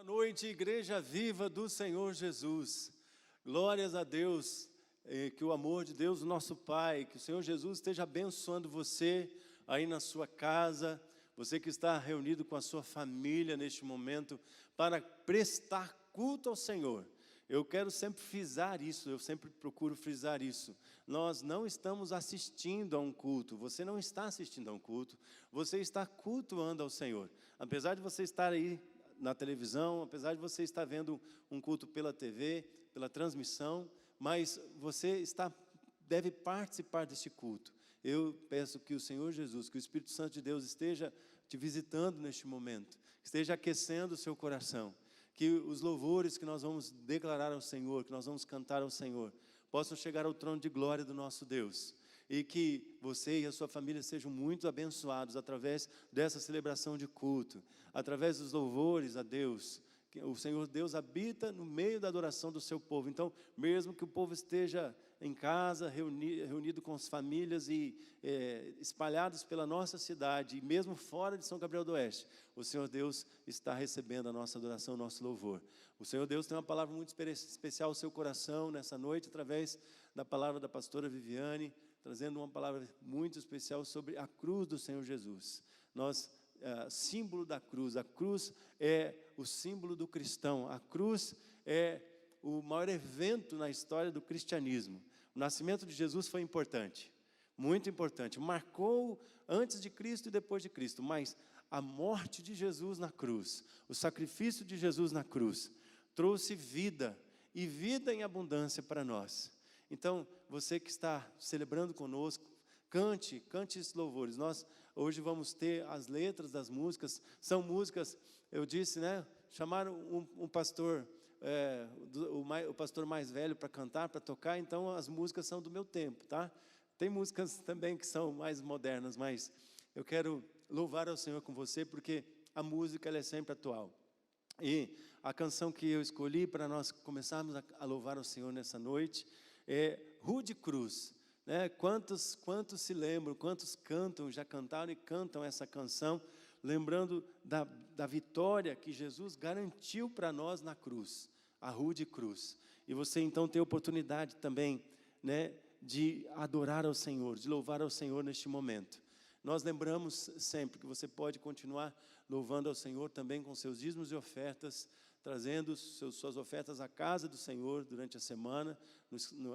noite, Igreja Viva do Senhor Jesus. Glórias a Deus, que o amor de Deus, nosso Pai, que o Senhor Jesus esteja abençoando você aí na sua casa, você que está reunido com a sua família neste momento para prestar culto ao Senhor. Eu quero sempre frisar isso, eu sempre procuro frisar isso. Nós não estamos assistindo a um culto, você não está assistindo a um culto, você está cultuando ao Senhor. Apesar de você estar aí na televisão, apesar de você estar vendo um culto pela TV, pela transmissão, mas você deve participar deste culto. Eu peço que o Senhor Jesus, que o Espírito Santo de Deus esteja te visitando neste momento, esteja aquecendo o seu coração, que os louvores que nós vamos declarar ao Senhor, que nós vamos cantar ao Senhor, possam chegar ao trono de glória do nosso Deus. E que você e a sua família sejam muito abençoados através dessa celebração de culto, através dos louvores a Deus. O Senhor Deus habita no meio da adoração do seu povo. Então, mesmo que o povo esteja em casa, reunido com as famílias e espalhados pela nossa cidade, e mesmo fora de São Gabriel do Oeste, o Senhor Deus está recebendo a nossa adoração, o nosso louvor. O Senhor Deus tem uma palavra muito especial ao seu coração nessa noite, através da palavra da pastora Viviane, trazendo uma palavra muito especial sobre a cruz do Senhor Jesus. Símbolo da cruz, a cruz é o símbolo do cristão, a cruz é o maior evento na história do cristianismo. O nascimento de Jesus foi importante, muito importante, marcou antes de Cristo e depois de Cristo, mas a morte de Jesus na cruz, o sacrifício de Jesus na cruz, trouxe vida, e vida em abundância para nós. Então, você que está celebrando conosco, cante esses louvores. Nós hoje vamos ter as letras das músicas, são músicas, eu disse, né? Chamaram um pastor, o pastor mais velho para cantar, para tocar, então as músicas são do meu tempo, tá? Tem músicas também que são mais modernas, mas eu quero louvar ao Senhor com você, porque a música ela é sempre atual. E a canção que eu escolhi para nós começarmos a louvar ao Senhor nessa noite é Rude Cruz, né? Quantos se lembram, quantos cantam, já cantaram e cantam essa canção, lembrando da vitória que Jesus garantiu para nós na cruz, a Rude Cruz. E você então tem a oportunidade também, né, de adorar ao Senhor, de louvar ao Senhor neste momento. Nós lembramos sempre que você pode continuar louvando ao Senhor também com seus dízimos e ofertas, trazendo suas ofertas à casa do Senhor durante a semana,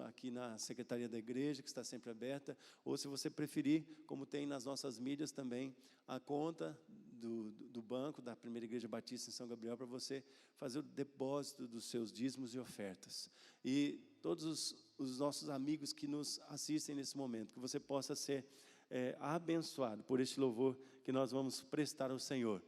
aqui na Secretaria da Igreja, que está sempre aberta, ou se você preferir, como tem nas nossas mídias também, a conta do banco da Primeira Igreja Batista em São Gabriel, para você fazer o depósito dos seus dízimos e ofertas. E todos os nossos amigos que nos assistem nesse momento, que você possa ser abençoado por este louvor que nós vamos prestar ao Senhor.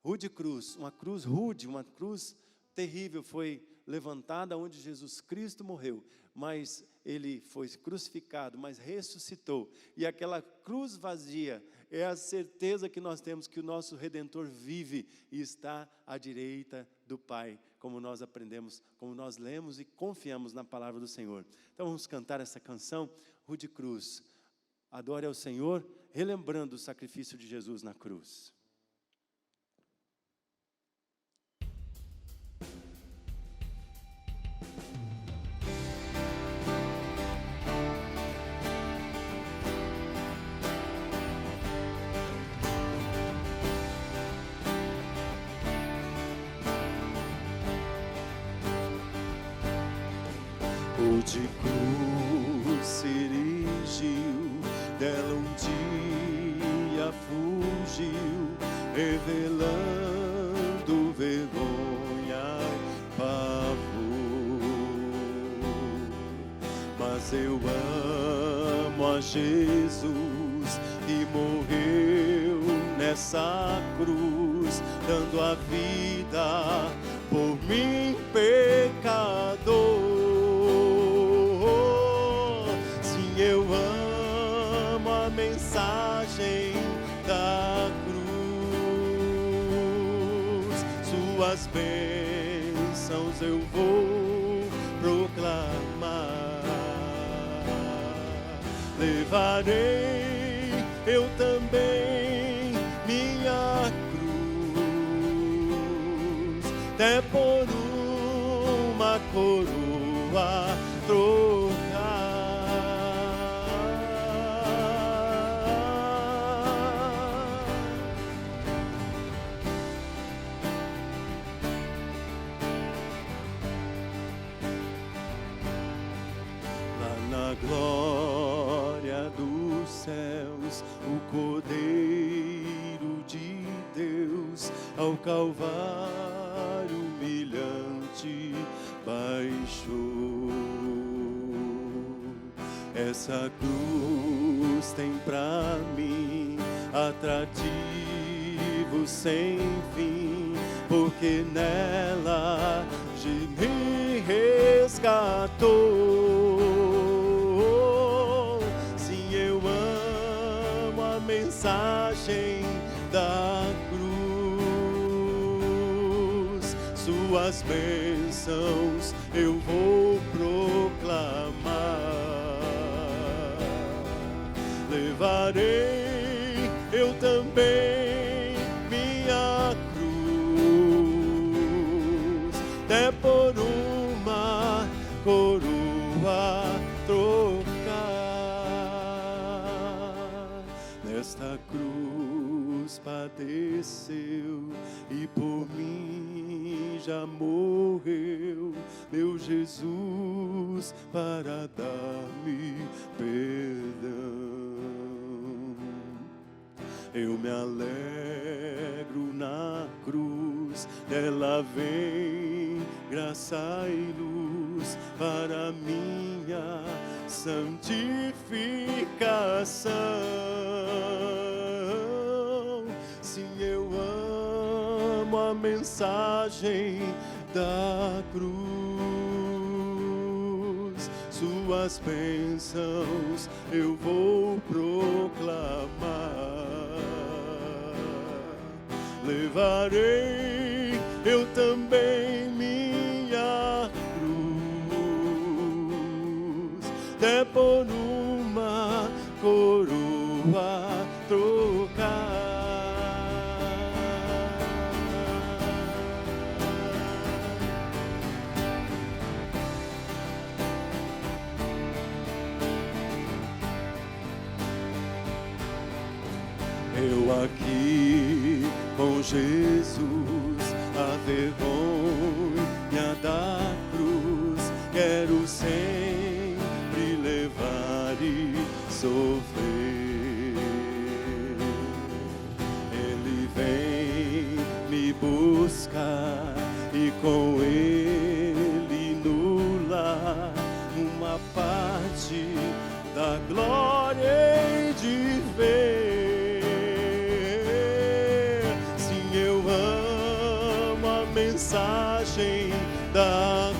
Rude cruz, uma cruz rude, uma cruz terrível, foi levantada onde Jesus Cristo morreu, mas Ele foi crucificado, mas ressuscitou, e aquela cruz vazia é a certeza que nós temos que o nosso Redentor vive e está à direita do Pai, como nós aprendemos, como nós lemos e confiamos na palavra do Senhor. Então vamos cantar essa canção, Rude Cruz. Adore ao Senhor, relembrando o sacrifício de Jesus na cruz. Rude cruz se erigiu, dela um dia fugiu, revelando vergonha e pavor. Mas eu amo a Jesus que morreu nessa cruz, dando a vida por mim, pecador. Eu amo a mensagem da cruz, suas bênçãos eu vou proclamar. Levarei eu também minha cruz, até por uma coroa trocar. Lá na glória dos céus, o Cordeiro de Deus ao Calvário humilhante baixou. Essa cruz tem pra mim atrativo sem fim, porque nela de me resgatou. Sim, eu amo a mensagem da cruz, suas bênçãos eu vou proclamar. Levarei eu também minha cruz, até por uma coroa trocar. Nesta cruz padeceu e por mim já morreu meu Jesus para dar-me perdão. Eu me alegro na cruz, dela vem graça e luz para minha santificação. Sim, eu amo a mensagem da cruz, suas bênçãos eu vou proclamar. Levarei eu também minha cruz, até por uma coroa trocar. Eu aqui com Jesus, a vergonha da cruz, quero sempre levar e sofrer. Ele vem me buscar e com ele no lar uma parte da glória hei de ver. Mensagem da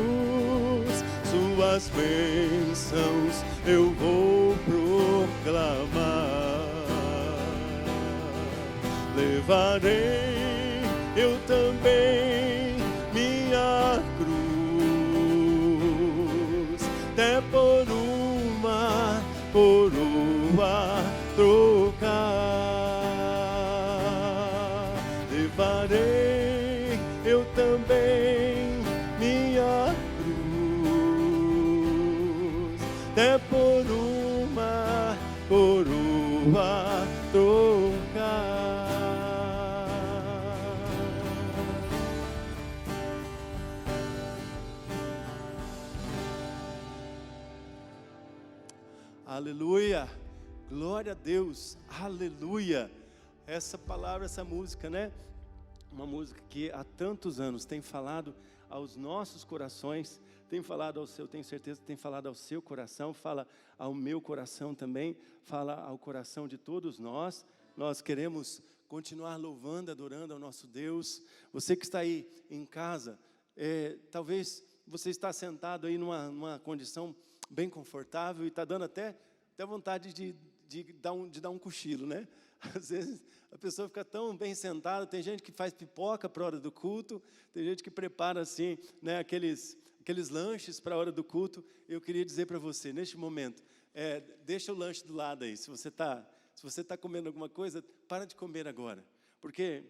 cruz, suas bênçãos eu vou proclamar. Levarei eu também minha cruz, até por uma coroa trocar. Levarei eu também minha cruz, até por uma coroa trocar. Aleluia, glória a Deus, aleluia. Essa palavra, essa música, né? Uma música que há tantos anos tem falado aos nossos corações, tem falado ao seu, tenho certeza que tem falado ao seu coração, fala ao meu coração também, fala ao coração de todos nós. Nós queremos continuar louvando, adorando ao nosso Deus. Você que está aí em casa, talvez você está sentado aí numa condição bem confortável e está dando até vontade de dar um cochilo, né? Às vezes a pessoa fica tão bem sentada. Tem gente que faz pipoca para a hora do culto, tem gente que prepara assim, né, aqueles lanches para a hora do culto. Eu queria dizer para você, neste momento, deixa o lanche do lado aí. Se você tá comendo alguma coisa, para de comer agora, porque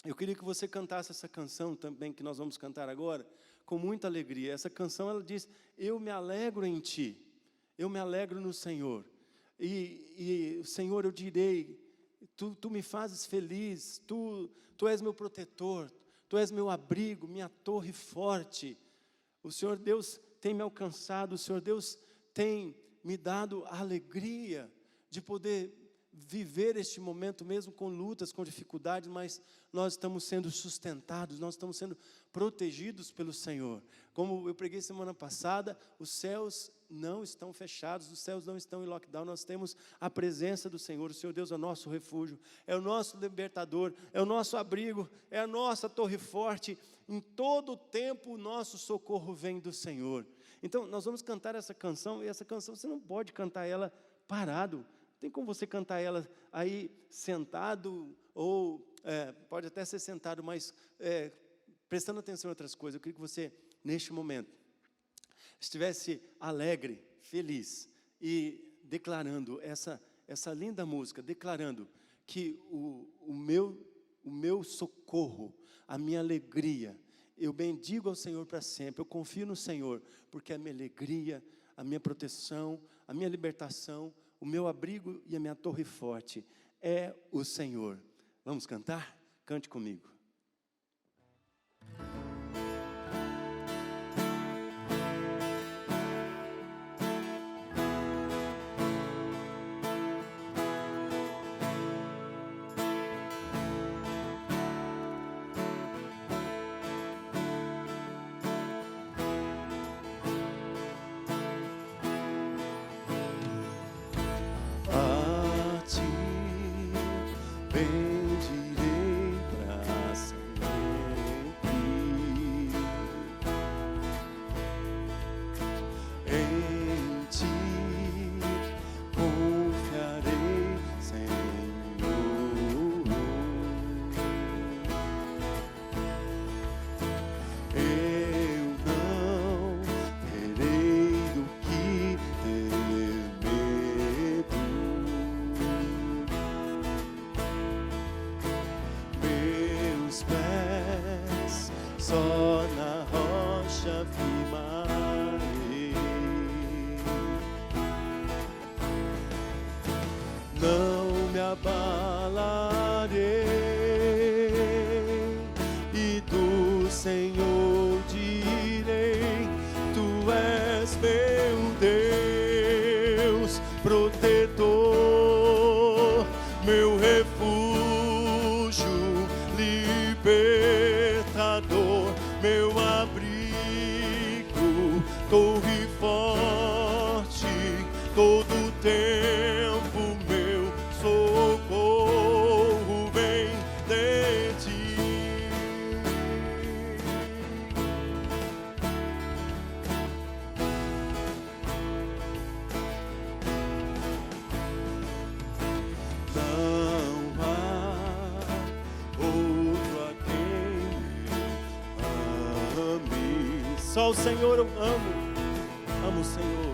Eu queria que você cantasse essa canção também, que nós vamos cantar agora, com muita alegria. Essa canção, ela diz: eu me alegro em Ti, eu me alegro no Senhor. E Senhor, eu direi, Tu me fazes feliz, Tu és meu protetor, Tu és meu abrigo, minha torre forte. O Senhor Deus tem me alcançado, o Senhor Deus tem me dado a alegria de poder viver este momento, mesmo com lutas, com dificuldades, mas nós estamos sendo sustentados, nós estamos sendo protegidos pelo Senhor. Como eu preguei semana passada, os céus não estão fechados, os céus não estão em lockdown, nós temos a presença do Senhor. O Senhor Deus é o nosso refúgio, é o nosso libertador, é o nosso abrigo, é a nossa torre forte. Em todo o tempo o nosso socorro vem do Senhor. Então nós vamos cantar essa canção, e essa canção você não pode cantar ela parado. Tem como você cantar ela aí sentado, ou pode até ser sentado, mas prestando atenção em outras coisas. Eu queria que você, neste momento, estivesse alegre, feliz, e declarando essa linda música, declarando que o meu socorro, a minha alegria, eu bendigo ao Senhor para sempre, eu confio no Senhor, porque a minha alegria, a minha proteção, a minha libertação, o meu abrigo e a minha torre forte é o Senhor. Vamos cantar? Cante comigo. Bendirei pra sempre, em Ti confiarei, Senhor. Eu não terei do que ter medo. Meus pés só na rocha firmarei. Não me abalarei, e do Senhor direi: Tu és meu Deus, protetor, meu refúgio, libertador, meu abrigo, torre forte, todo tempo meu socorro vem de Ti. Não há outro a quem eu ame. Só o Senhor eu amo o Senhor.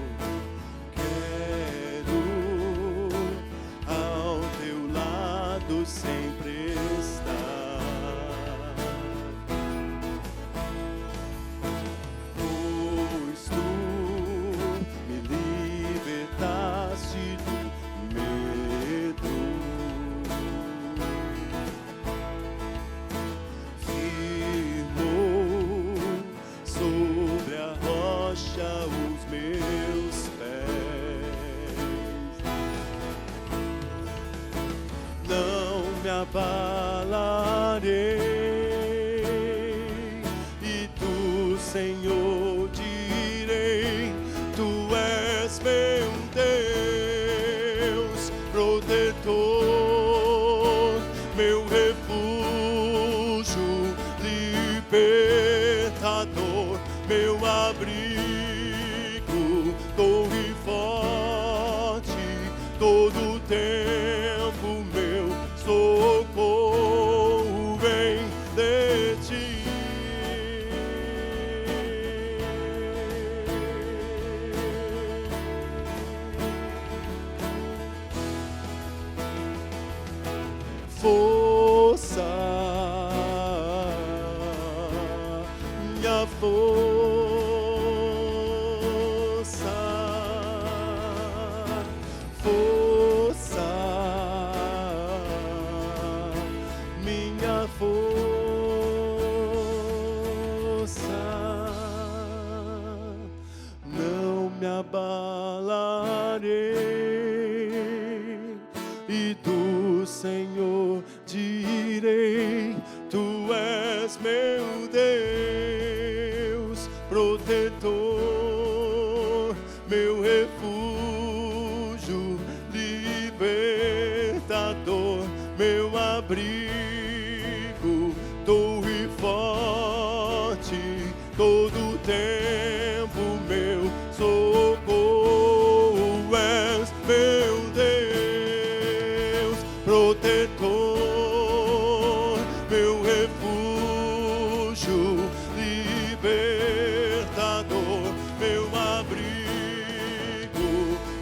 Quero ao Teu lado sempre estar, pois Tu me libertaste do medo. Firmou sobre a rocha os meus pés. Não me abalarei, e do Senhor direi: Tu és meu Deus, protetor, meu refúgio, libertador, meu abrigo, torre forte, todo tempo meu socorro vem de Ti. Força força, minha força, não me abalarei, e do Senhor direi: Tu és meu Deus, protetor, meu refúgio, libertador, meu abrigo, torre forte, todo tempo meu socorro. És meu Deus, protetor, meu refúgio, libertador, meu abrigo,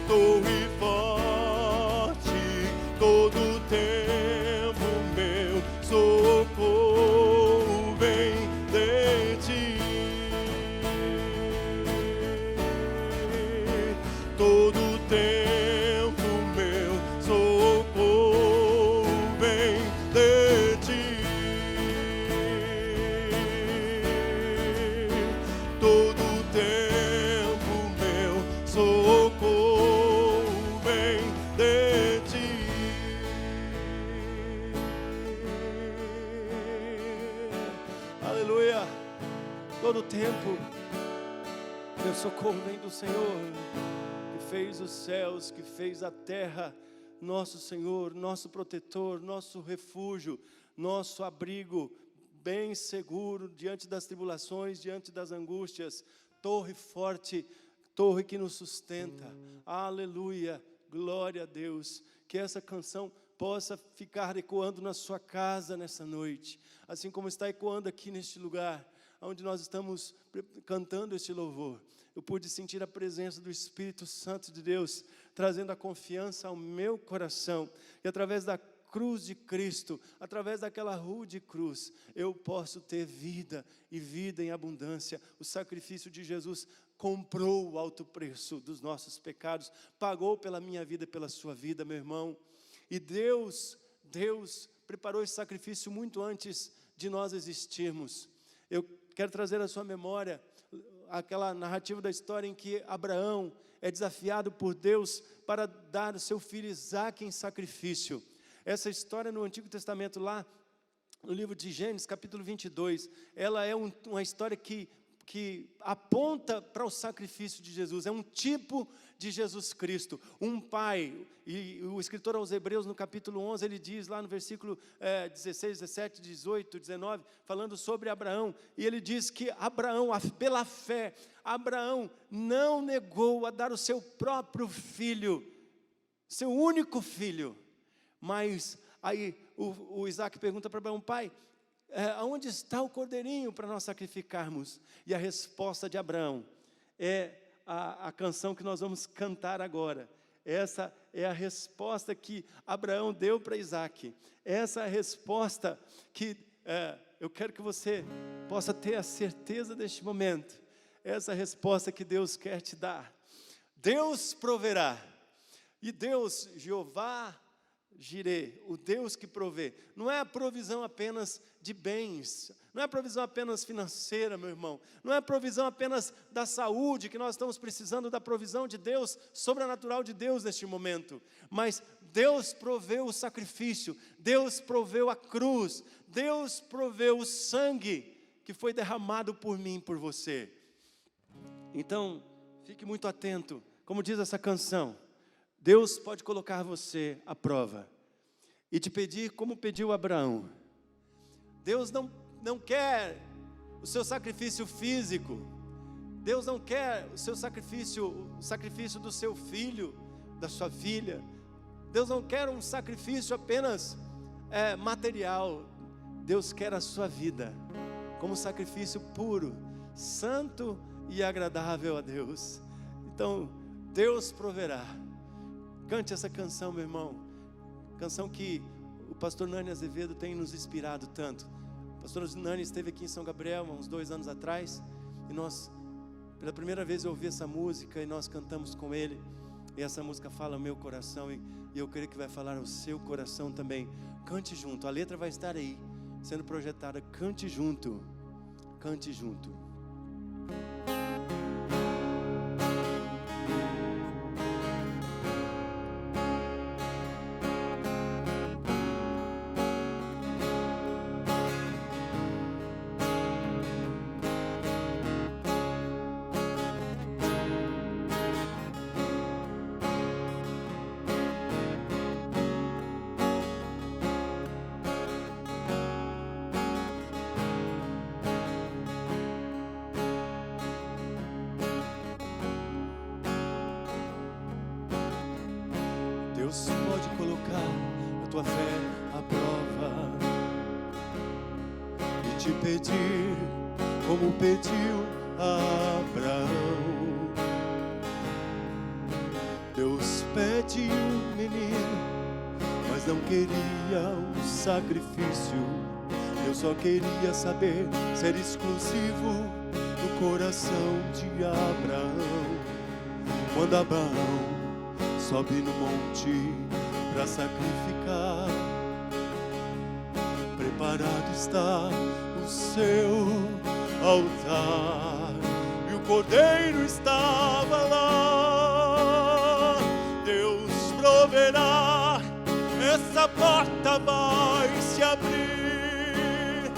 torre forte, todo tempo meu socorro vem de ti. Todo tempo meu socorro vem de ti. Todo tempo meu socorro vem de ti. Aleluia. Todo tempo meu socorro vem do Senhor, que fez os céus, que fez a terra. Nosso Senhor, nosso protetor, nosso refúgio, nosso abrigo, bem seguro diante das tribulações, diante das angústias, torre forte, torre que nos sustenta. Aleluia, glória a Deus. Que essa canção possa ficar ecoando na sua casa nessa noite, assim como está ecoando aqui neste lugar, onde nós estamos cantando este louvor. Eu pude sentir a presença do Espírito Santo de Deus, trazendo a confiança ao meu coração. E através da cruz de Cristo, através daquela rude cruz, eu posso ter vida, e vida em abundância. O sacrifício de Jesus comprou o alto preço dos nossos pecados, pagou pela minha vida e pela sua vida, meu irmão. E Deus preparou esse sacrifício muito antes de nós existirmos. Eu quero trazer à sua memória aquela narrativa da história em que Abraão é desafiado por Deus para dar o seu filho Isaque em sacrifício. Essa história no Antigo Testamento, lá no livro de Gênesis, capítulo 22, ela é uma história que aponta para o sacrifício de Jesus, é um tipo de Jesus Cristo, um pai. E o escritor aos Hebreus, no capítulo 11, ele diz lá no versículo 16, 17, 18, 19, falando sobre Abraão, e ele diz que Abraão, pela fé, Abraão não negou a dar o seu próprio filho, seu único filho. Mas aí o Isaque pergunta para Abraão: pai, aonde está o cordeirinho para nós sacrificarmos? E a resposta de Abraão é a canção que nós vamos cantar agora. Essa é a resposta que Abraão deu para Isaque. Essa é a resposta que eu quero que você possa ter a certeza deste momento. Essa é a resposta que Deus quer te dar. Deus proverá. E Deus, Jeová Jireh, o Deus que provê, não é a provisão apenas de bens, não é a provisão apenas financeira, meu irmão, não é a provisão apenas da saúde, que nós estamos precisando da provisão de Deus, sobrenatural de Deus neste momento, mas Deus proveu o sacrifício, Deus proveu a cruz, Deus proveu o sangue que foi derramado por mim e por você. Então, fique muito atento, como diz essa canção. Deus pode colocar você à prova e te pedir como pediu Abraão. Deus não quer o seu sacrifício físico. Deus não quer o seu sacrifício, o sacrifício do seu filho, da sua filha. Deus não quer um sacrifício apenas material. Deus quer a sua vida como sacrifício puro, santo e agradável a Deus. Então, Deus proverá. Cante essa canção, meu irmão. Canção que o pastor Nani Azevedo tem nos inspirado tanto. O pastor Nani esteve aqui em São Gabriel há uns 2 anos atrás. E nós, pela primeira vez eu ouvi essa música e nós cantamos com ele. E essa música fala o meu coração e eu creio que vai falar o seu coração também. Cante junto, a letra vai estar aí, sendo projetada. Cante junto, cante junto. Deus pode colocar a tua fé à prova e te pedir como pediu a Abraão. Deus pede um menino, mas não queria um sacrifício. Eu só queria saber ser exclusivo no coração de Abraão. Quando Abraão sobe no monte para sacrificar, preparado está o seu altar, e o cordeiro estava lá. Deus proverá, essa porta vai se abrir.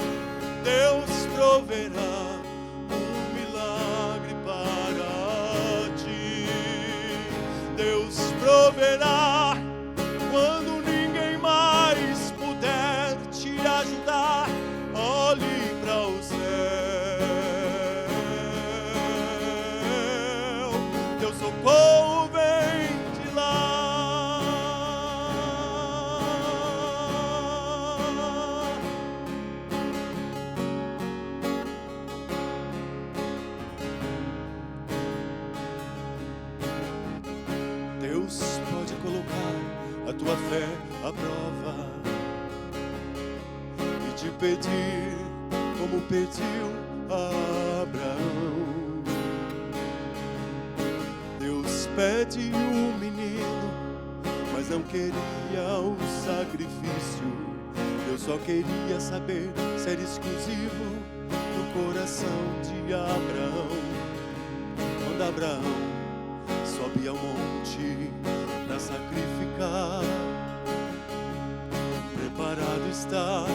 Deus proverá um milagre para ti. Deus proverá quando ninguém mais puder te ajudar. Olhe para o céu, teu socorro vem de lá. Deus pode colocar a tua fé à prova e te pedir como pediu a Abraão. Deus pede um menino, mas não queria um sacrifício. Deus só queria saber ser exclusivo no coração de Abraão. Quando Abraão sobe ao monte para sacrificar, preparado está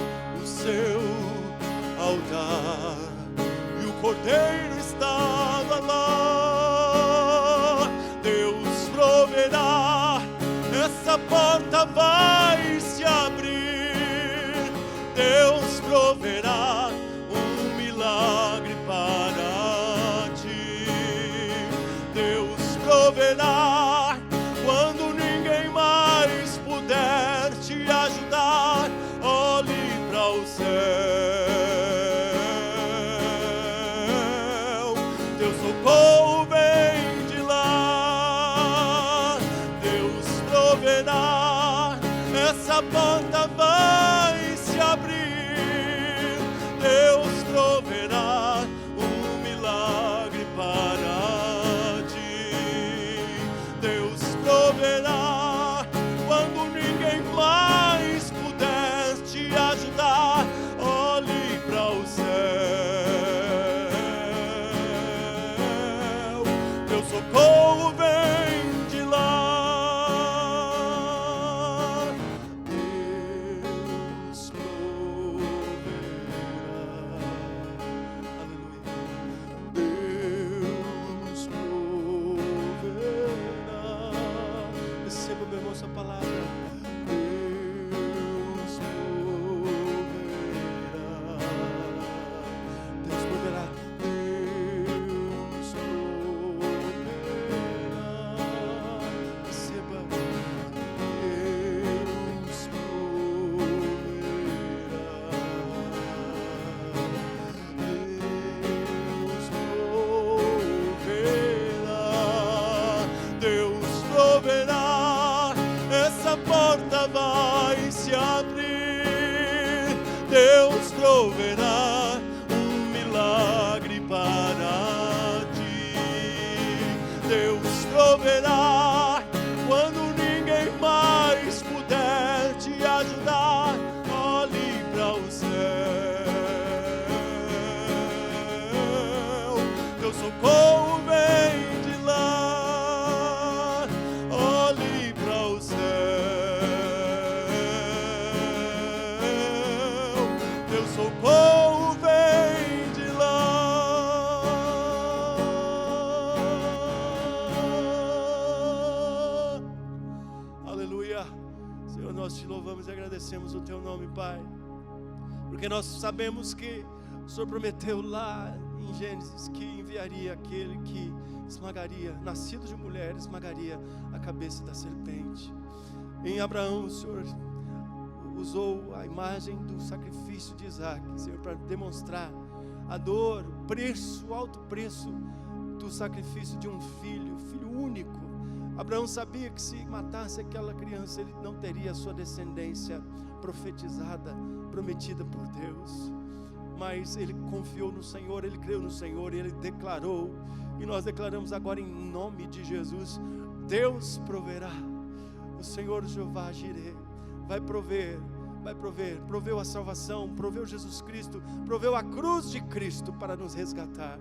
o seu altar, e o cordeiro estava lá. Deus proverá, essa porta vai se abrir. Deus proverá um milagre para ti. Deus proverá quando ninguém mais puder te ajudar. Olhe para o céu, teu socorro vem de lá. Deus proverá, essa porta vai se abrir. Deus proverá um milagre para ti. Deus proverá quando ninguém mais puder te ajudar. Olhe para o céu, teu socorro vem de lá. Deus proverá, aleluia. Deus proverá. Receba, meu irmão, essa palavra. Deus proverá. Deus proverá. Deus proverá. engrandecemos o Teu nome, Pai, porque nós sabemos que o Senhor prometeu lá em Gênesis que enviaria aquele que esmagaria, nascido de mulher, esmagaria a cabeça da serpente. Em Abraão, o Senhor usou a imagem do sacrifício de Isaac, Senhor, para demonstrar a dor, o preço, o alto preço do sacrifício de um filho único. Abraão sabia que se matasse aquela criança, ele não teria a sua descendência profetizada, prometida por Deus. Mas ele confiou no Senhor, ele creu no Senhor e ele declarou. E nós declaramos agora em nome de Jesus: Deus proverá. O Senhor Jeová Jireh vai prover, proveu a salvação, proveu Jesus Cristo, proveu a cruz de Cristo para nos resgatar.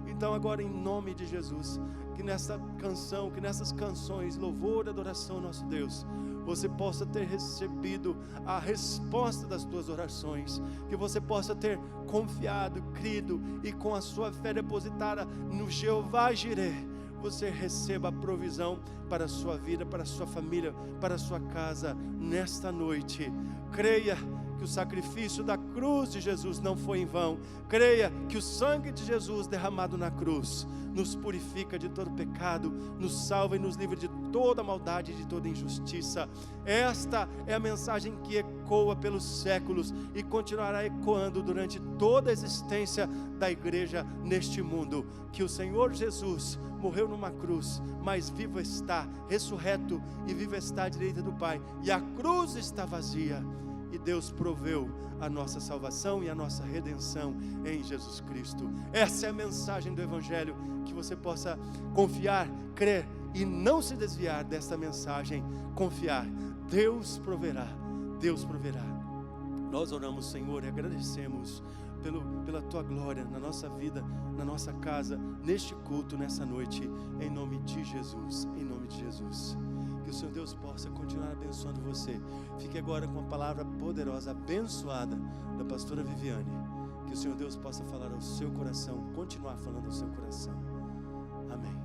Então agora em nome de Jesus, que nessa canção, que nessas canções, louvor e adoração ao nosso Deus, você possa ter recebido a resposta das tuas orações, que você possa ter confiado, crido e com a sua fé depositada no Jeová Jireh, você receba a provisão para a sua vida, para a sua família, para a sua casa nesta noite. Creia que o sacrifício da cruz de Jesus não foi em vão. Creia que o sangue de Jesus derramado na cruz nos purifica de todo pecado, nos salva e nos livra de toda maldade e de toda injustiça. Esta é a mensagem que ecoa pelos séculos e continuará ecoando durante toda a existência da igreja neste mundo. Que o Senhor Jesus morreu numa cruz, mas vivo está, ressurreto e vivo está à direita do Pai, e a cruz está vazia. E Deus proveu a nossa salvação e a nossa redenção em Jesus Cristo. Essa é a mensagem do Evangelho, que você possa confiar, crer e não se desviar desta mensagem. Confiar, Deus proverá, Deus proverá. Nós oramos, Senhor, e agradecemos pela Tua glória na nossa vida, na nossa casa, neste culto, nessa noite, em nome de Jesus, em nome de Jesus. Que o Senhor Deus possa continuar abençoando você. Fique agora com a palavra poderosa, abençoada da pastora Viviane. Que o Senhor Deus possa falar ao seu coração, continuar falando ao seu coração. Amém.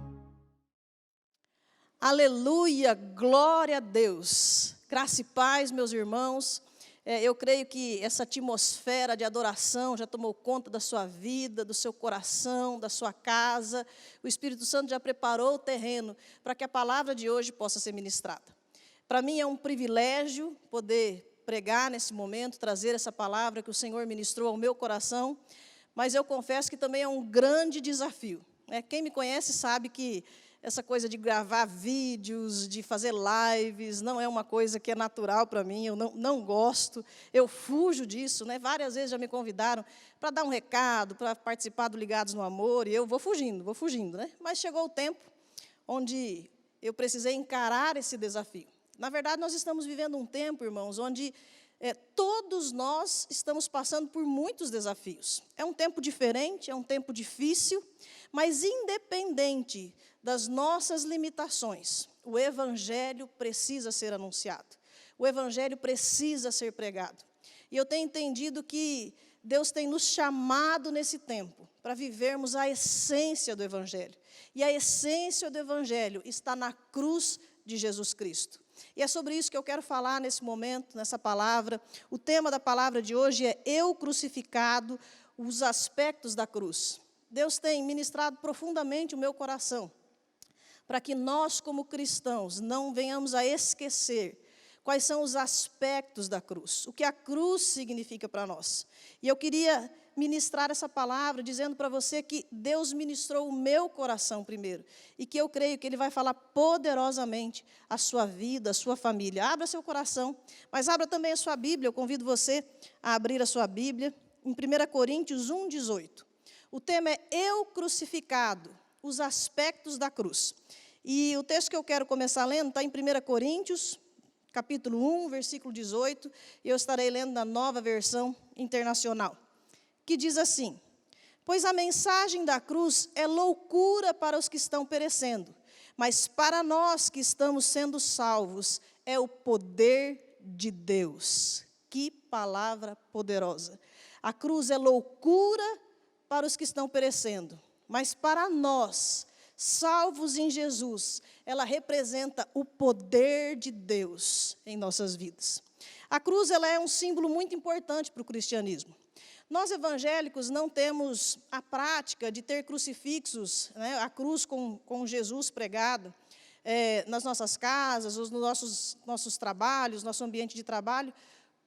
Aleluia, glória a Deus. Graça e paz, meus irmãos. Eu creio que essa atmosfera de adoração já tomou conta da sua vida, do seu coração, da sua casa. O Espírito Santo já preparou o terreno para que a palavra de hoje possa ser ministrada. Para mim é um privilégio poder pregar nesse momento, trazer essa palavra que o Senhor ministrou ao meu coração, mas eu confesso que também é um grande desafio. Quem me conhece sabe que essa coisa de gravar vídeos, de fazer lives, não é uma coisa que é natural para mim, eu não gosto, eu fujo disso, Várias vezes já me convidaram para dar um recado, para participar do Ligados no Amor, e eu vou fugindo, Mas chegou o tempo onde eu precisei encarar esse desafio. Na verdade, nós estamos vivendo um tempo, irmãos, onde todos nós estamos passando por muitos desafios. É um tempo diferente, é um tempo difícil, mas independente das nossas limitações, o Evangelho precisa ser anunciado. O Evangelho precisa ser pregado. E eu tenho entendido que Deus tem nos chamado nesse tempo para vivermos a essência do Evangelho. E a essência do Evangelho está na cruz de Jesus Cristo. E é sobre isso que eu quero falar nesse momento, nessa palavra. O tema da palavra de hoje é Eu crucificado, os aspectos da cruz. Deus tem ministrado profundamente o meu coração, para que nós, como cristãos, não venhamos a esquecer quais são os aspectos da cruz, o que a cruz significa para nós. E eu queria ministrar essa palavra dizendo para você que Deus ministrou o meu coração primeiro, e que eu creio que Ele vai falar poderosamente a sua vida, a sua família. Abra seu coração, mas abra também a sua Bíblia. Eu convido você a abrir a sua Bíblia em 1 Coríntios 1:18. O tema é Eu crucificado, os aspectos da cruz. E o texto que eu quero começar lendo está em 1 Coríntios, capítulo 1, versículo 18, e eu estarei lendo na Nova Versão Internacional, que diz assim: Pois a mensagem da cruz é loucura para os que estão perecendo, mas para nós que estamos sendo salvos, é o poder de Deus. Que palavra poderosa! A cruz é loucura para os que estão perecendo, mas para nós, salvos em Jesus, ela representa o poder de Deus em nossas vidas. A cruz ela é um símbolo muito importante para o cristianismo. Nós evangélicos não temos a prática de ter crucifixos, né, a cruz com Jesus pregado, nas nossas casas, nos nossos trabalhos, nosso ambiente de trabalho,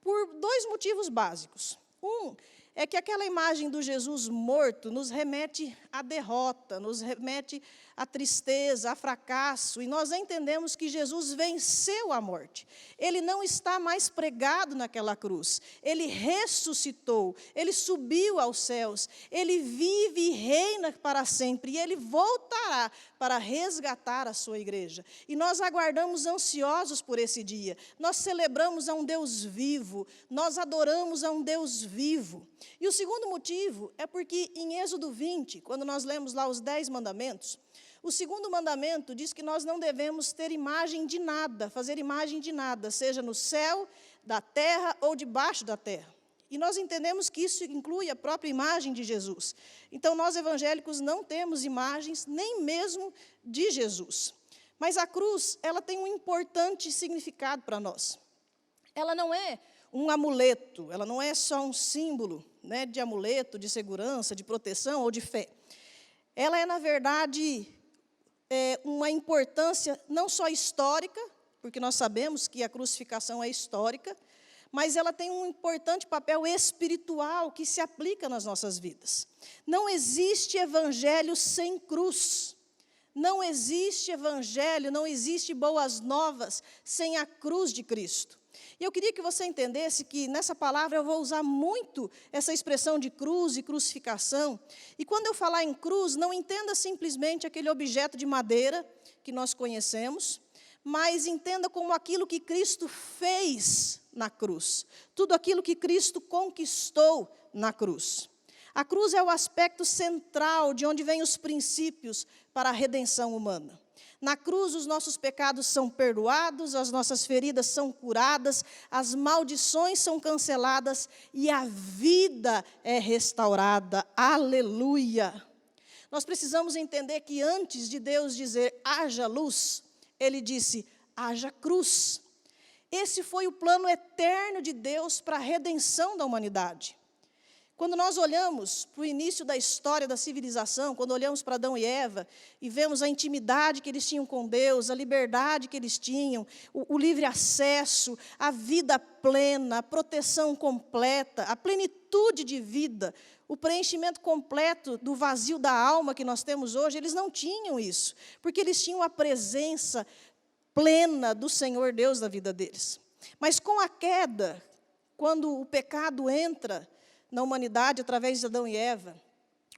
por dois motivos básicos. Um é que aquela imagem do Jesus morto nos remete à derrota, nos remete à tristeza, a fracasso, e nós entendemos que Jesus venceu a morte. Ele não está mais pregado naquela cruz, ele ressuscitou, ele subiu aos céus, ele vive e reina para sempre, e ele voltará para resgatar a sua igreja. E nós aguardamos ansiosos por esse dia, nós celebramos a um Deus vivo, nós adoramos a um Deus vivo. E o segundo motivo é porque em Êxodo 20, quando nós lemos lá os 10 mandamentos, o segundo mandamento diz que nós não devemos ter imagem de nada, fazer imagem de nada, seja no céu, da terra ou debaixo da terra. E nós entendemos que isso inclui a própria imagem de Jesus. Então, nós evangélicos não temos imagens nem mesmo de Jesus. Mas a cruz, ela tem um importante significado para nós. Ela não é um amuleto, ela não é só um símbolo, né, de amuleto, de segurança, de proteção ou de fé. Ela é, na verdade, uma importância não só histórica, porque nós sabemos que a crucificação é histórica, mas ela tem um importante papel espiritual que se aplica nas nossas vidas. Não existe evangelho sem cruz. Não existe evangelho, não existe boas novas sem a cruz de Cristo. E eu queria que você entendesse que nessa palavra eu vou usar muito essa expressão de cruz e crucificação. E quando eu falar em cruz, não entenda simplesmente aquele objeto de madeira que nós conhecemos, mas entenda como aquilo que Cristo fez na cruz. Tudo aquilo que Cristo conquistou na cruz. A cruz é o aspecto central de onde vêm os princípios para a redenção humana. Na cruz, os nossos pecados são perdoados, as nossas feridas são curadas, as maldições são canceladas e a vida é restaurada. Aleluia! Nós precisamos entender que antes de Deus dizer, haja luz, Ele disse, haja cruz. Esse foi o plano eterno de Deus para a redenção da humanidade. Quando nós olhamos para o início da história da civilização, quando olhamos para Adão e Eva, e vemos a intimidade que eles tinham com Deus, a liberdade que eles tinham, o livre acesso, a vida plena, a proteção completa, a plenitude de vida, o preenchimento completo do vazio da alma que nós temos hoje, eles não tinham isso, porque eles tinham a presença plena do Senhor Deus na vida deles. Mas com a queda, quando o pecado entra na humanidade, através de Adão e Eva,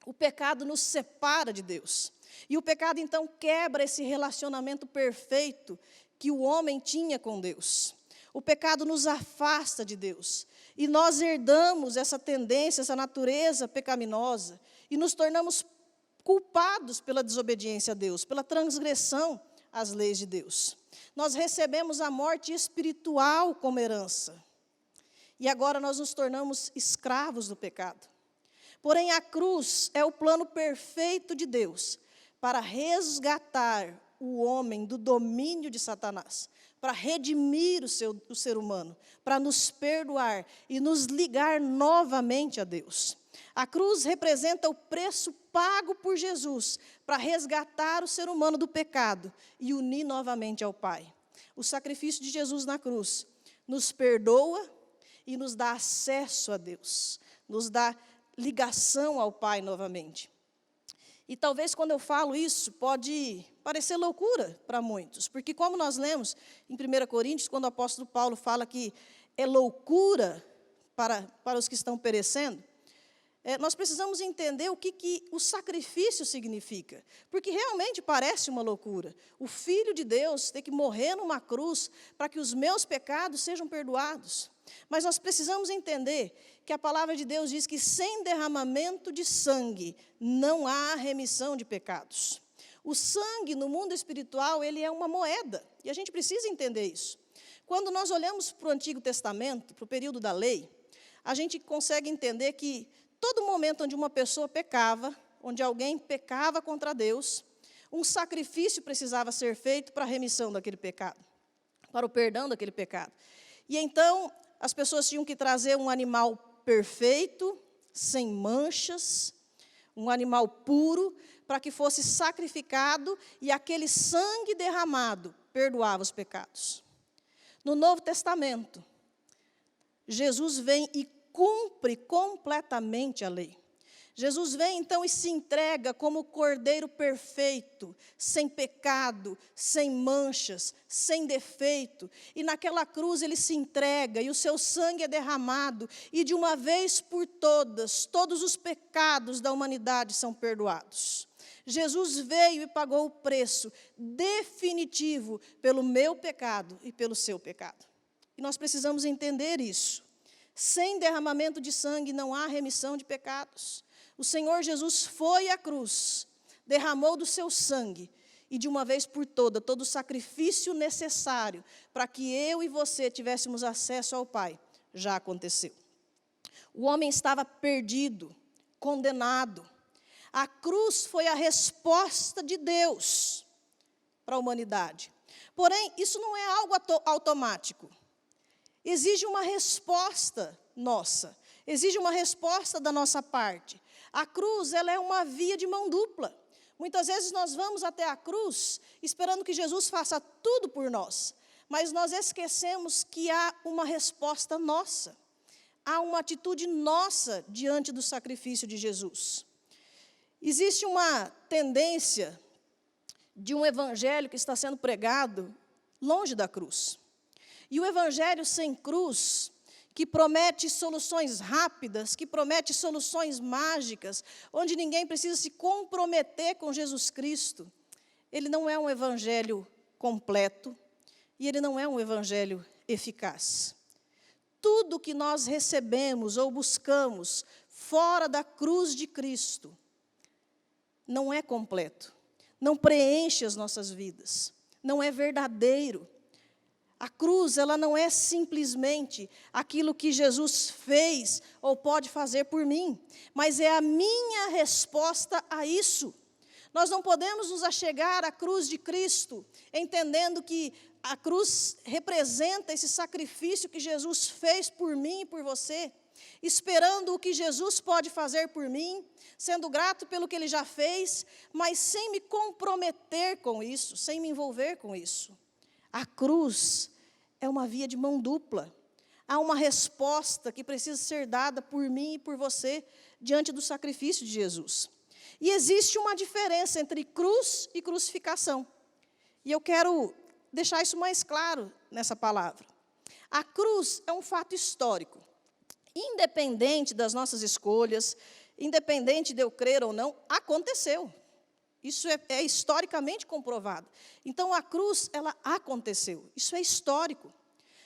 o pecado nos separa de Deus. E o pecado, então, quebra esse relacionamento perfeito que o homem tinha com Deus. O pecado nos afasta de Deus. E nós herdamos essa tendência, essa natureza pecaminosa, e nos tornamos culpados pela desobediência a Deus, pela transgressão às leis de Deus. Nós recebemos a morte espiritual como herança. E agora nós nos tornamos escravos do pecado. Porém, a cruz é o plano perfeito de Deus para resgatar o homem do domínio de Satanás, para redimir o ser humano, para nos perdoar e nos ligar novamente a Deus. A cruz representa o preço pago por Jesus para resgatar o ser humano do pecado e unir novamente ao Pai. O sacrifício de Jesus na cruz nos perdoa e nos dá acesso a Deus, nos dá ligação ao Pai novamente. E talvez quando eu falo isso, pode parecer loucura para muitos, porque como nós lemos em 1 Coríntios, quando o apóstolo Paulo fala que é loucura para os que estão perecendo, nós precisamos entender o que o sacrifício significa, porque realmente parece uma loucura. O Filho de Deus ter que morrer numa cruz para que os meus pecados sejam perdoados. Mas nós precisamos entender que a palavra de Deus diz que sem derramamento de sangue não há remissão de pecados. O sangue no mundo espiritual, ele é uma moeda, e a gente precisa entender isso. Quando nós olhamos para o Antigo Testamento, para o período da lei, a gente consegue entender que todo momento onde uma pessoa pecava, onde alguém pecava contra Deus, um sacrifício precisava ser feito para a remissão daquele pecado, para o perdão daquele pecado. E então, as pessoas tinham que trazer um animal perfeito, sem manchas, um animal puro, para que fosse sacrificado e aquele sangue derramado perdoava os pecados. No Novo Testamento, Jesus vem e cumpre completamente a lei. Jesus vem então e se entrega como o Cordeiro perfeito, sem pecado, sem manchas, sem defeito. E naquela cruz ele se entrega e o seu sangue é derramado. E de uma vez por todas, todos os pecados da humanidade são perdoados. Jesus veio e pagou o preço definitivo pelo meu pecado e pelo seu pecado. E nós precisamos entender isso. Sem derramamento de sangue não há remissão de pecados. O Senhor Jesus foi à cruz, derramou do seu sangue, e de uma vez por todas, todo o sacrifício necessário para que eu e você tivéssemos acesso ao Pai, já aconteceu. O homem estava perdido, condenado. A cruz foi a resposta de Deus para a humanidade. Porém, isso não é algo automático. Exige uma resposta nossa, exige uma resposta da nossa parte. A cruz, ela é uma via de mão dupla. Muitas vezes nós vamos até a cruz esperando que Jesus faça tudo por nós, mas nós esquecemos que há uma resposta nossa. Há uma atitude nossa diante do sacrifício de Jesus. Existe uma tendência de um evangelho que está sendo pregado longe da cruz. E o evangelho sem cruz, que promete soluções rápidas, que promete soluções mágicas, onde ninguém precisa se comprometer com Jesus Cristo, ele não é um evangelho completo e ele não é um evangelho eficaz. Tudo que nós recebemos ou buscamos fora da cruz de Cristo não é completo, não preenche as nossas vidas, não é verdadeiro. A cruz, ela não é simplesmente aquilo que Jesus fez ou pode fazer por mim, mas é a minha resposta a isso. Nós não podemos nos achegar à cruz de Cristo, entendendo que a cruz representa esse sacrifício que Jesus fez por mim e por você, esperando o que Jesus pode fazer por mim, sendo grato pelo que Ele já fez, mas sem me comprometer com isso, sem me envolver com isso. A cruz é uma via de mão dupla. Há uma resposta que precisa ser dada por mim e por você diante do sacrifício de Jesus. E existe uma diferença entre cruz e crucificação. E eu quero deixar isso mais claro nessa palavra. A cruz é um fato histórico. Independente das nossas escolhas, independente de eu crer ou não, aconteceu. Isso é historicamente comprovado. Então, a cruz, ela aconteceu. Isso é histórico.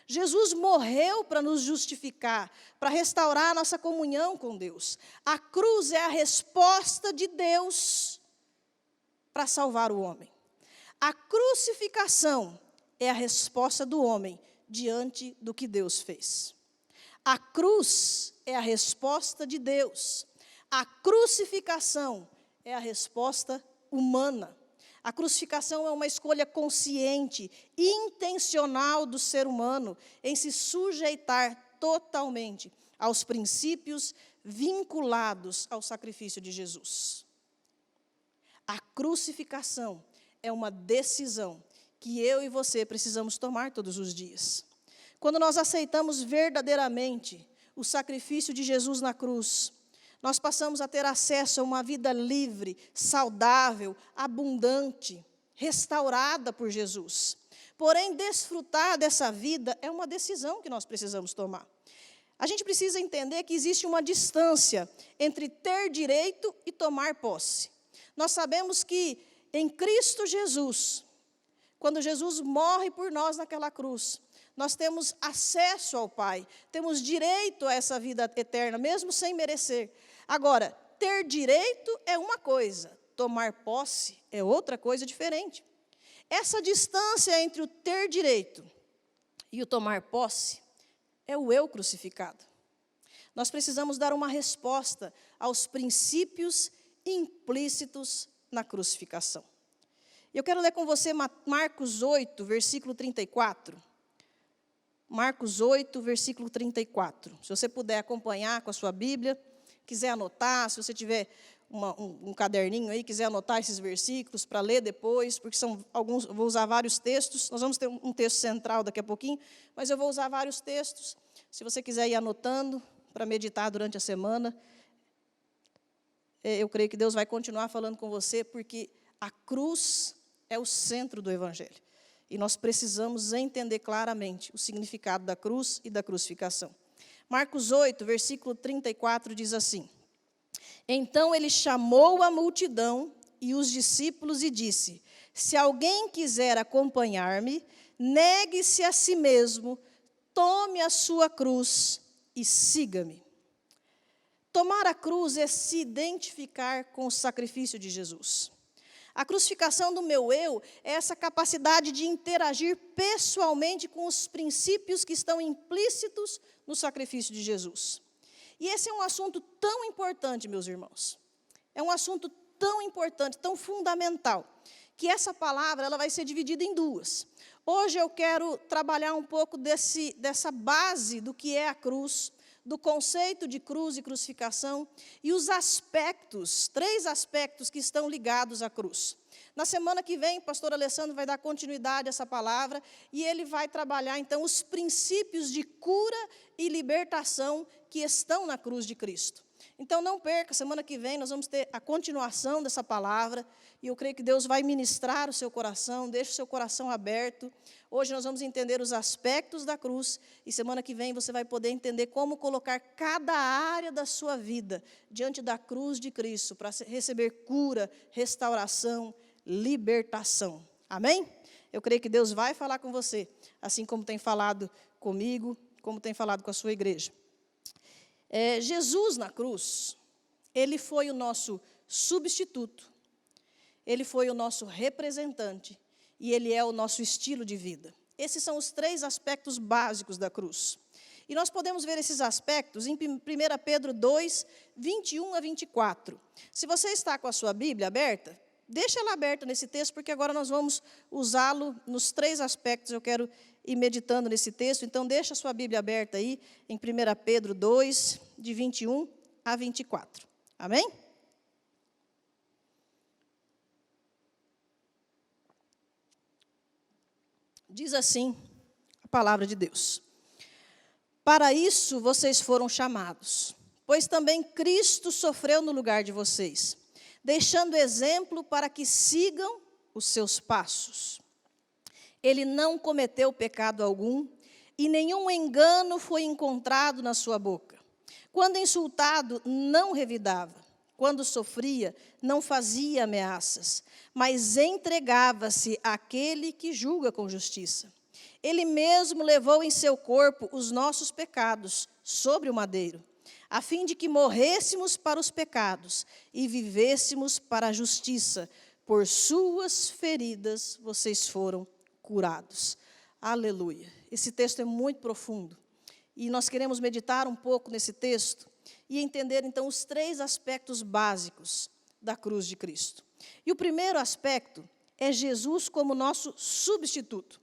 Jesus morreu para nos justificar, para restaurar a nossa comunhão com Deus. A cruz é a resposta de Deus para salvar o homem. A crucificação é a resposta do homem diante do que Deus fez. A cruz é a resposta de Deus. A crucificação é a resposta humana. A crucificação é uma escolha consciente, intencional do ser humano em se sujeitar totalmente aos princípios vinculados ao sacrifício de Jesus. A crucificação é uma decisão que eu e você precisamos tomar todos os dias. Quando nós aceitamos verdadeiramente o sacrifício de Jesus na cruz, nós passamos a ter acesso a uma vida livre, saudável, abundante, restaurada por Jesus. Porém, desfrutar dessa vida é uma decisão que nós precisamos tomar. A gente precisa entender que existe uma distância entre ter direito e tomar posse. Nós sabemos que em Cristo Jesus, quando Jesus morre por nós naquela cruz, nós temos acesso ao Pai, temos direito a essa vida eterna, mesmo sem merecer. Agora, ter direito é uma coisa, tomar posse é outra coisa diferente. Essa distância entre o ter direito e o tomar posse é o eu crucificado. Nós precisamos dar uma resposta aos princípios implícitos na crucificação. Eu quero ler com você Marcos 8, versículo 34. Marcos 8, versículo 34. Se você puder acompanhar com a sua Bíblia, quiser anotar, se você tiver um caderninho aí, quiser anotar esses versículos para ler depois, porque são alguns, eu vou usar vários textos, nós vamos ter um texto central daqui a pouquinho, mas eu vou usar vários textos, se você quiser ir anotando para meditar durante a semana, eu creio que Deus vai continuar falando com você, porque a cruz é o centro do Evangelho, e nós precisamos entender claramente o significado da cruz e da crucificação. Marcos 8, versículo 34 diz assim: então ele chamou a multidão e os discípulos e disse: se alguém quiser acompanhar-me, negue-se a si mesmo, tome a sua cruz e siga-me. Tomar a cruz é se identificar com o sacrifício de Jesus. A crucificação do meu eu é essa capacidade de interagir pessoalmente com os princípios que estão implícitos no sacrifício de Jesus. E esse é um assunto tão importante, meus irmãos. É um assunto tão importante, tão fundamental, que essa palavra ela vai ser dividida em duas. Hoje eu quero trabalhar um pouco dessa base do que é a cruz, do conceito de cruz e crucificação, e os aspectos, 3 aspectos que estão ligados à cruz. Na semana que vem, o pastor Alessandro vai dar continuidade a essa palavra, e ele vai trabalhar, então, os princípios de cura e libertação que estão na cruz de Cristo. Então, não perca, semana que vem nós vamos ter a continuação dessa palavra, e eu creio que Deus vai ministrar o seu coração, deixe o seu coração aberto. Hoje nós vamos entender os aspectos da cruz, e semana que vem você vai poder entender como colocar cada área da sua vida diante da cruz de Cristo, para receber cura, restauração, libertação. Amém? Eu creio que Deus vai falar com você, assim como tem falado comigo, como tem falado com a sua igreja. Jesus na cruz, ele foi o nosso substituto, ele foi o nosso representante e ele é o nosso estilo de vida. Esses são os 3 aspectos básicos da cruz. E nós podemos ver esses aspectos em 1 Pedro 2, 21 a 24. Se você está com a sua Bíblia aberta, deixa ela aberta nesse texto, porque agora nós vamos usá-lo nos 3 aspectos. Eu quero ir meditando nesse texto, então deixa a sua Bíblia aberta aí, em 1 Pedro 2, de 21 a 24. Amém? Diz assim a palavra de Deus: para isso vocês foram chamados, pois também Cristo sofreu no lugar de vocês, deixando exemplo para que sigam os seus passos. Ele não cometeu pecado algum, e nenhum engano foi encontrado na sua boca. Quando insultado, não revidava. Quando sofria, não fazia ameaças, mas entregava-se àquele que julga com justiça. Ele mesmo levou em seu corpo os nossos pecados sobre o madeiro, a fim de que morrêssemos para os pecados e vivêssemos para a justiça. Por suas feridas vocês foram curados. Aleluia. Esse texto é muito profundo. E nós queremos meditar um pouco nesse texto e entender, então, os 3 aspectos básicos da cruz de Cristo. E o primeiro aspecto é Jesus como nosso substituto.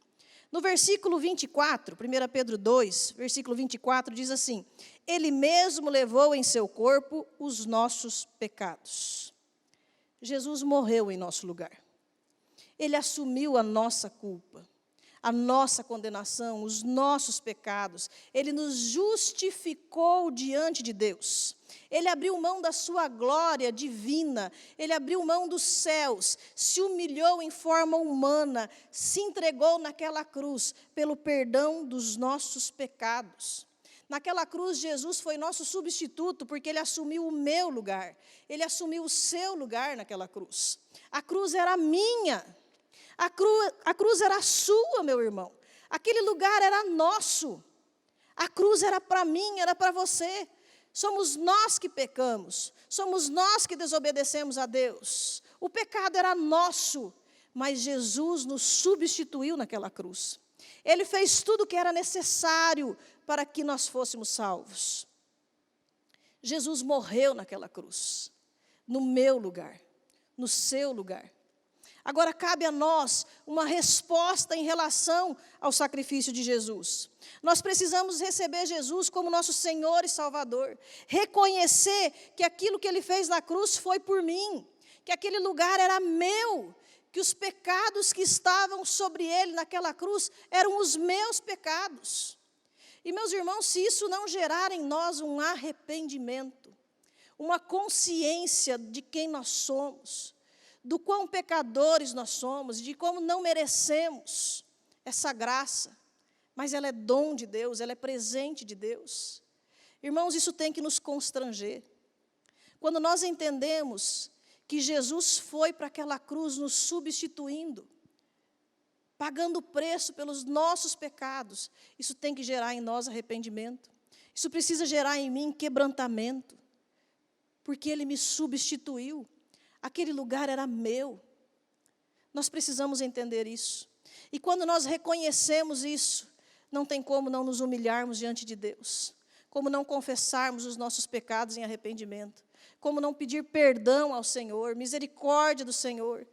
No versículo 24, 1 Pedro 2, versículo 24, diz assim: ele mesmo levou em seu corpo os nossos pecados. Jesus morreu em nosso lugar. Ele assumiu a nossa culpa, a nossa condenação, os nossos pecados. Ele nos justificou diante de Deus. Ele abriu mão da sua glória divina. Ele abriu mão dos céus, se humilhou em forma humana, se entregou naquela cruz pelo perdão dos nossos pecados. Naquela cruz, Jesus foi nosso substituto, porque ele assumiu o meu lugar. Ele assumiu o seu lugar naquela cruz. A cruz era minha. A cruz era sua, meu irmão. Aquele lugar era nosso. A cruz era para mim, era para você. Somos nós que pecamos. Somos nós que desobedecemos a Deus. O pecado era nosso, mas Jesus nos substituiu naquela cruz. Ele fez tudo o que era necessário para que nós fôssemos salvos. Jesus morreu naquela cruz, no meu lugar, no seu lugar. Agora cabe a nós uma resposta em relação ao sacrifício de Jesus. Nós precisamos receber Jesus como nosso Senhor e Salvador. Reconhecer que aquilo que Ele fez na cruz foi por mim, que aquele lugar era meu, que os pecados que estavam sobre Ele naquela cruz eram os meus pecados. E, meus irmãos, se isso não gerar em nós um arrependimento, uma consciência de quem nós somos, do quão pecadores nós somos, de como não merecemos essa graça, mas ela é dom de Deus, ela é presente de Deus. Irmãos, isso tem que nos constranger. Quando nós entendemos que Jesus foi para aquela cruz nos substituindo, pagando o preço pelos nossos pecados, isso tem que gerar em nós arrependimento. Isso precisa gerar em mim quebrantamento, porque Ele me substituiu. Aquele lugar era meu. Nós precisamos entender isso. E quando nós reconhecemos isso, não tem como não nos humilharmos diante de Deus, como não confessarmos os nossos pecados em arrependimento, como não pedir perdão ao Senhor, misericórdia do Senhor,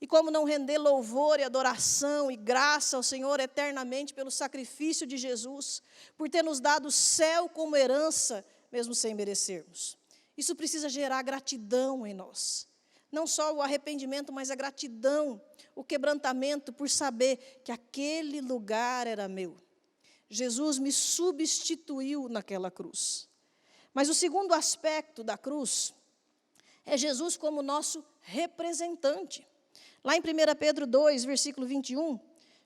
e como não render louvor e adoração e graça ao Senhor eternamente pelo sacrifício de Jesus, por ter nos dado o céu como herança, mesmo sem merecermos. Isso precisa gerar gratidão em nós. Não só o arrependimento, mas a gratidão, o quebrantamento por saber que aquele lugar era meu. Jesus me substituiu naquela cruz. Mas o segundo aspecto da cruz é Jesus como nosso representante. Lá em 1 Pedro 2, versículo 21,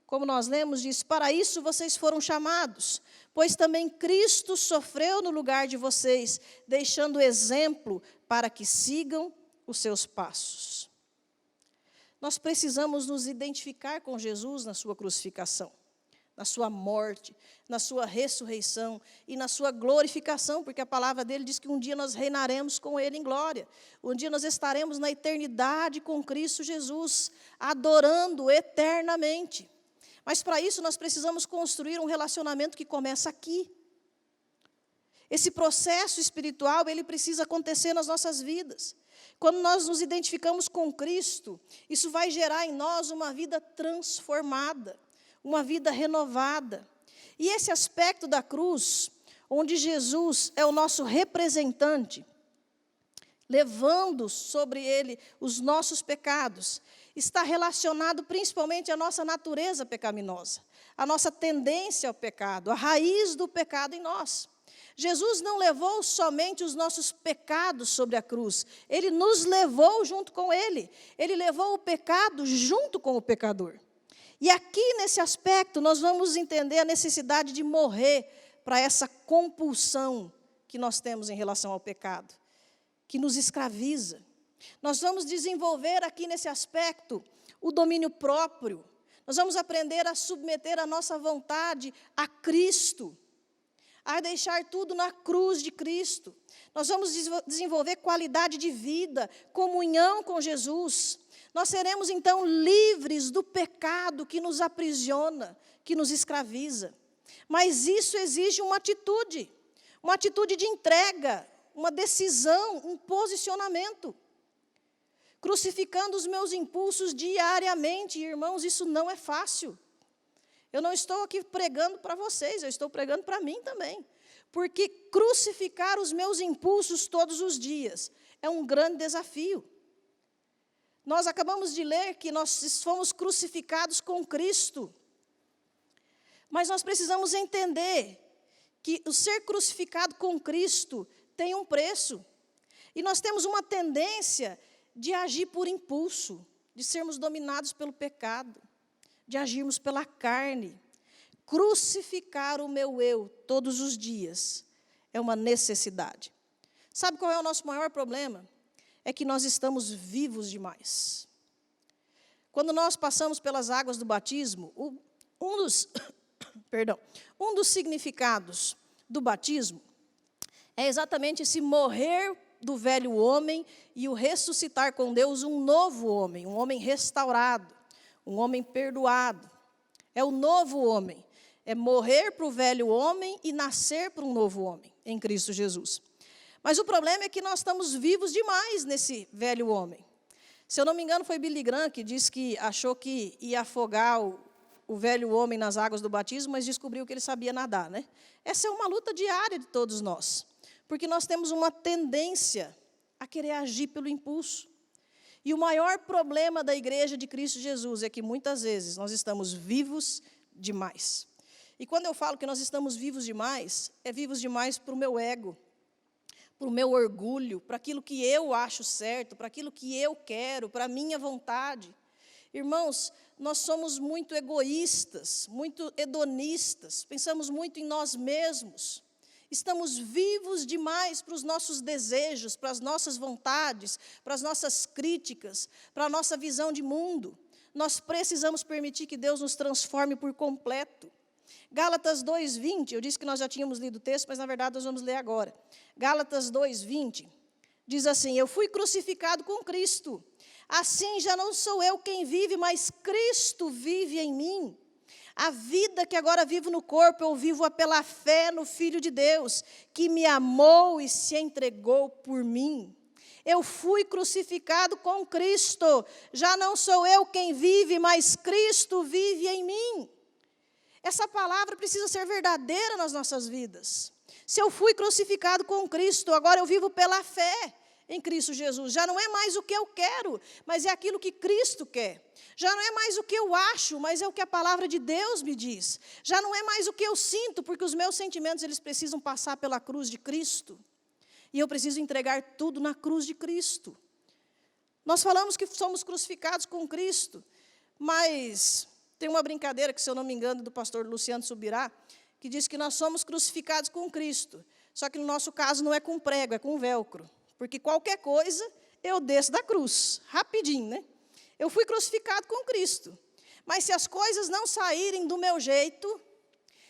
como nós lemos, diz: para isso vocês foram chamados, pois também Cristo sofreu no lugar de vocês, deixando exemplo para que sigam os seus passos. Nós precisamos nos identificar com Jesus na sua crucificação, na sua morte, na sua ressurreição e na sua glorificação, porque a palavra dele diz que um dia nós reinaremos com ele em glória. Um dia nós estaremos na eternidade com Cristo Jesus, adorando eternamente. Mas para isso nós precisamos construir um relacionamento que começa aqui. Esse processo espiritual, ele precisa acontecer nas nossas vidas. Quando nós nos identificamos com Cristo, isso vai gerar em nós uma vida transformada, uma vida renovada. E esse aspecto da cruz, onde Jesus é o nosso representante, levando sobre ele os nossos pecados, está relacionado principalmente à nossa natureza pecaminosa, à nossa tendência ao pecado, à raiz do pecado em nós. Jesus não levou somente os nossos pecados sobre a cruz, Ele nos levou junto com Ele. Ele levou o pecado junto com o pecador. E aqui, nesse aspecto, nós vamos entender a necessidade de morrer para essa compulsão que nós temos em relação ao pecado, que nos escraviza. Nós vamos desenvolver aqui nesse aspecto o domínio próprio. Nós vamos aprender a submeter a nossa vontade a Cristo, a deixar tudo na cruz de Cristo. Nós vamos desenvolver qualidade de vida, comunhão com Jesus. Nós seremos, então, livres do pecado que nos aprisiona, que nos escraviza. Mas isso exige uma atitude de entrega, uma decisão, um posicionamento. Crucificando os meus impulsos diariamente, irmãos, isso não é fácil. Eu não estou aqui pregando para vocês, eu estou pregando para mim também. Porque crucificar os meus impulsos todos os dias é um grande desafio. Nós acabamos de ler que nós fomos crucificados com Cristo. Mas nós precisamos entender que o ser crucificado com Cristo tem um preço. E nós temos uma tendência de agir por impulso, de sermos dominados pelo pecado, de agirmos pela carne. Crucificar o meu eu todos os dias é uma necessidade. Sabe qual é o nosso maior problema? É que nós estamos vivos demais. Quando nós passamos pelas águas do batismo, um dos significados do batismo é exatamente esse morrer do velho homem e o ressuscitar com Deus um novo homem, um homem restaurado, um homem perdoado. É o novo homem. É morrer para o velho homem e nascer para um novo homem, em Cristo Jesus. Mas o problema é que nós estamos vivos demais nesse velho homem. Se eu não me engano, foi Billy Graham que disse que achou que ia afogar o velho homem nas águas do batismo, mas descobriu que ele sabia nadar, né? Essa é uma luta diária de todos nós, porque nós temos uma tendência a querer agir pelo impulso. E o maior problema da igreja de Cristo Jesus é que, muitas vezes, nós estamos vivos demais. E quando eu falo que nós estamos vivos demais, é vivos demais para o meu ego, para o meu orgulho, para aquilo que eu acho certo, para aquilo que eu quero, para a minha vontade. Irmãos, nós somos muito egoístas, muito hedonistas, pensamos muito em nós mesmos. Estamos vivos demais para os nossos desejos, para as nossas vontades, para as nossas críticas, para a nossa visão de mundo. Nós precisamos permitir que Deus nos transforme por completo. Gálatas 2:20, eu disse que nós já tínhamos lido o texto, mas na verdade nós vamos ler agora. Gálatas 2:20 diz assim: eu fui crucificado com Cristo, assim já não sou eu quem vive, mas Cristo vive em mim. A vida que agora vivo no corpo, eu vivo-a pela fé no Filho de Deus, que me amou e se entregou por mim. Eu fui crucificado com Cristo, já não sou eu quem vive, mas Cristo vive em mim. Essa palavra precisa ser verdadeira nas nossas vidas. Se eu fui crucificado com Cristo, agora eu vivo pela fé em Cristo Jesus. Já não é mais o que eu quero, mas é aquilo que Cristo quer. Já não é mais o que eu acho, mas é o que a palavra de Deus me diz. Já não é mais o que eu sinto, porque os meus sentimentos eles precisam passar pela cruz de Cristo. E eu preciso entregar tudo na cruz de Cristo. Nós falamos que somos crucificados com Cristo, mas tem uma brincadeira, que se eu não me engano, do pastor Luciano Subirá, que diz que nós somos crucificados com Cristo. Só que no nosso caso não é com prego, é com velcro. Porque qualquer coisa, eu desço da cruz, rapidinho, né? Eu fui crucificado com Cristo. Mas se as coisas não saírem do meu jeito,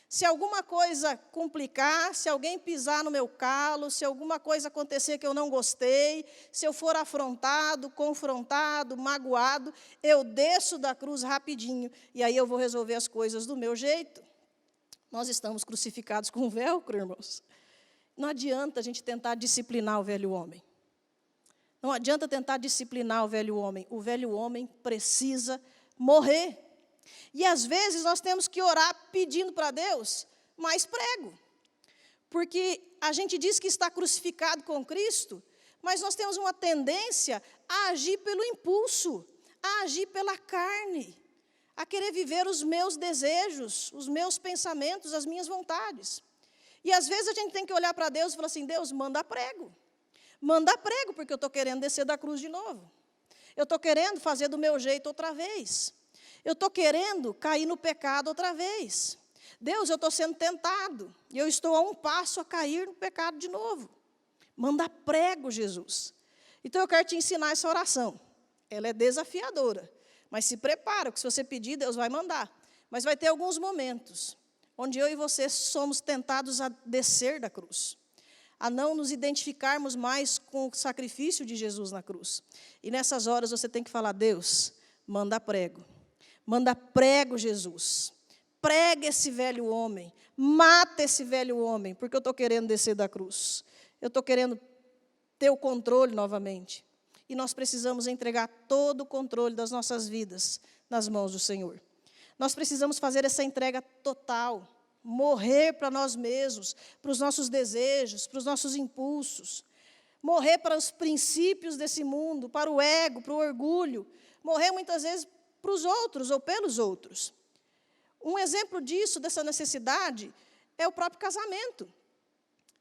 se alguma coisa complicar, se alguém pisar no meu calo, se alguma coisa acontecer que eu não gostei, se eu for afrontado, confrontado, magoado, eu desço da cruz rapidinho, e aí eu vou resolver as coisas do meu jeito. Nós estamos crucificados com velcro, irmãos. Não adianta a gente tentar disciplinar o velho homem. Não adianta tentar disciplinar o velho homem. O velho homem precisa morrer. E, às vezes, nós temos que orar pedindo para Deus mais prego. Porque a gente diz que está crucificado com Cristo, mas nós temos uma tendência a agir pelo impulso, a agir pela carne, a querer viver os meus desejos, os meus pensamentos, as minhas vontades. E, às vezes, a gente tem que olhar para Deus e falar assim: Deus, manda prego. Manda prego, porque eu estou querendo descer da cruz de novo. Eu estou querendo fazer do meu jeito outra vez. Eu estou querendo cair no pecado outra vez. Deus, eu estou sendo tentado. E eu estou a um passo a cair no pecado de novo. Manda prego, Jesus. Então, eu quero te ensinar essa oração. Ela é desafiadora. Mas se prepara, porque se você pedir, Deus vai mandar. Mas vai ter alguns momentos onde eu e você somos tentados a descer da cruz, a não nos identificarmos mais com o sacrifício de Jesus na cruz. E nessas horas você tem que falar: Deus, manda prego. Manda prego, Jesus. Prega esse velho homem. Mata esse velho homem, porque eu estou querendo descer da cruz. Eu estou querendo ter o controle novamente. E nós precisamos entregar todo o controle das nossas vidas nas mãos do Senhor. Nós precisamos fazer essa entrega total. Morrer para nós mesmos, para os nossos desejos, para os nossos impulsos. Morrer para os princípios desse mundo, para o ego, para o orgulho. Morrer muitas vezes para os outros ou pelos outros. Um exemplo disso, dessa necessidade, é o próprio casamento.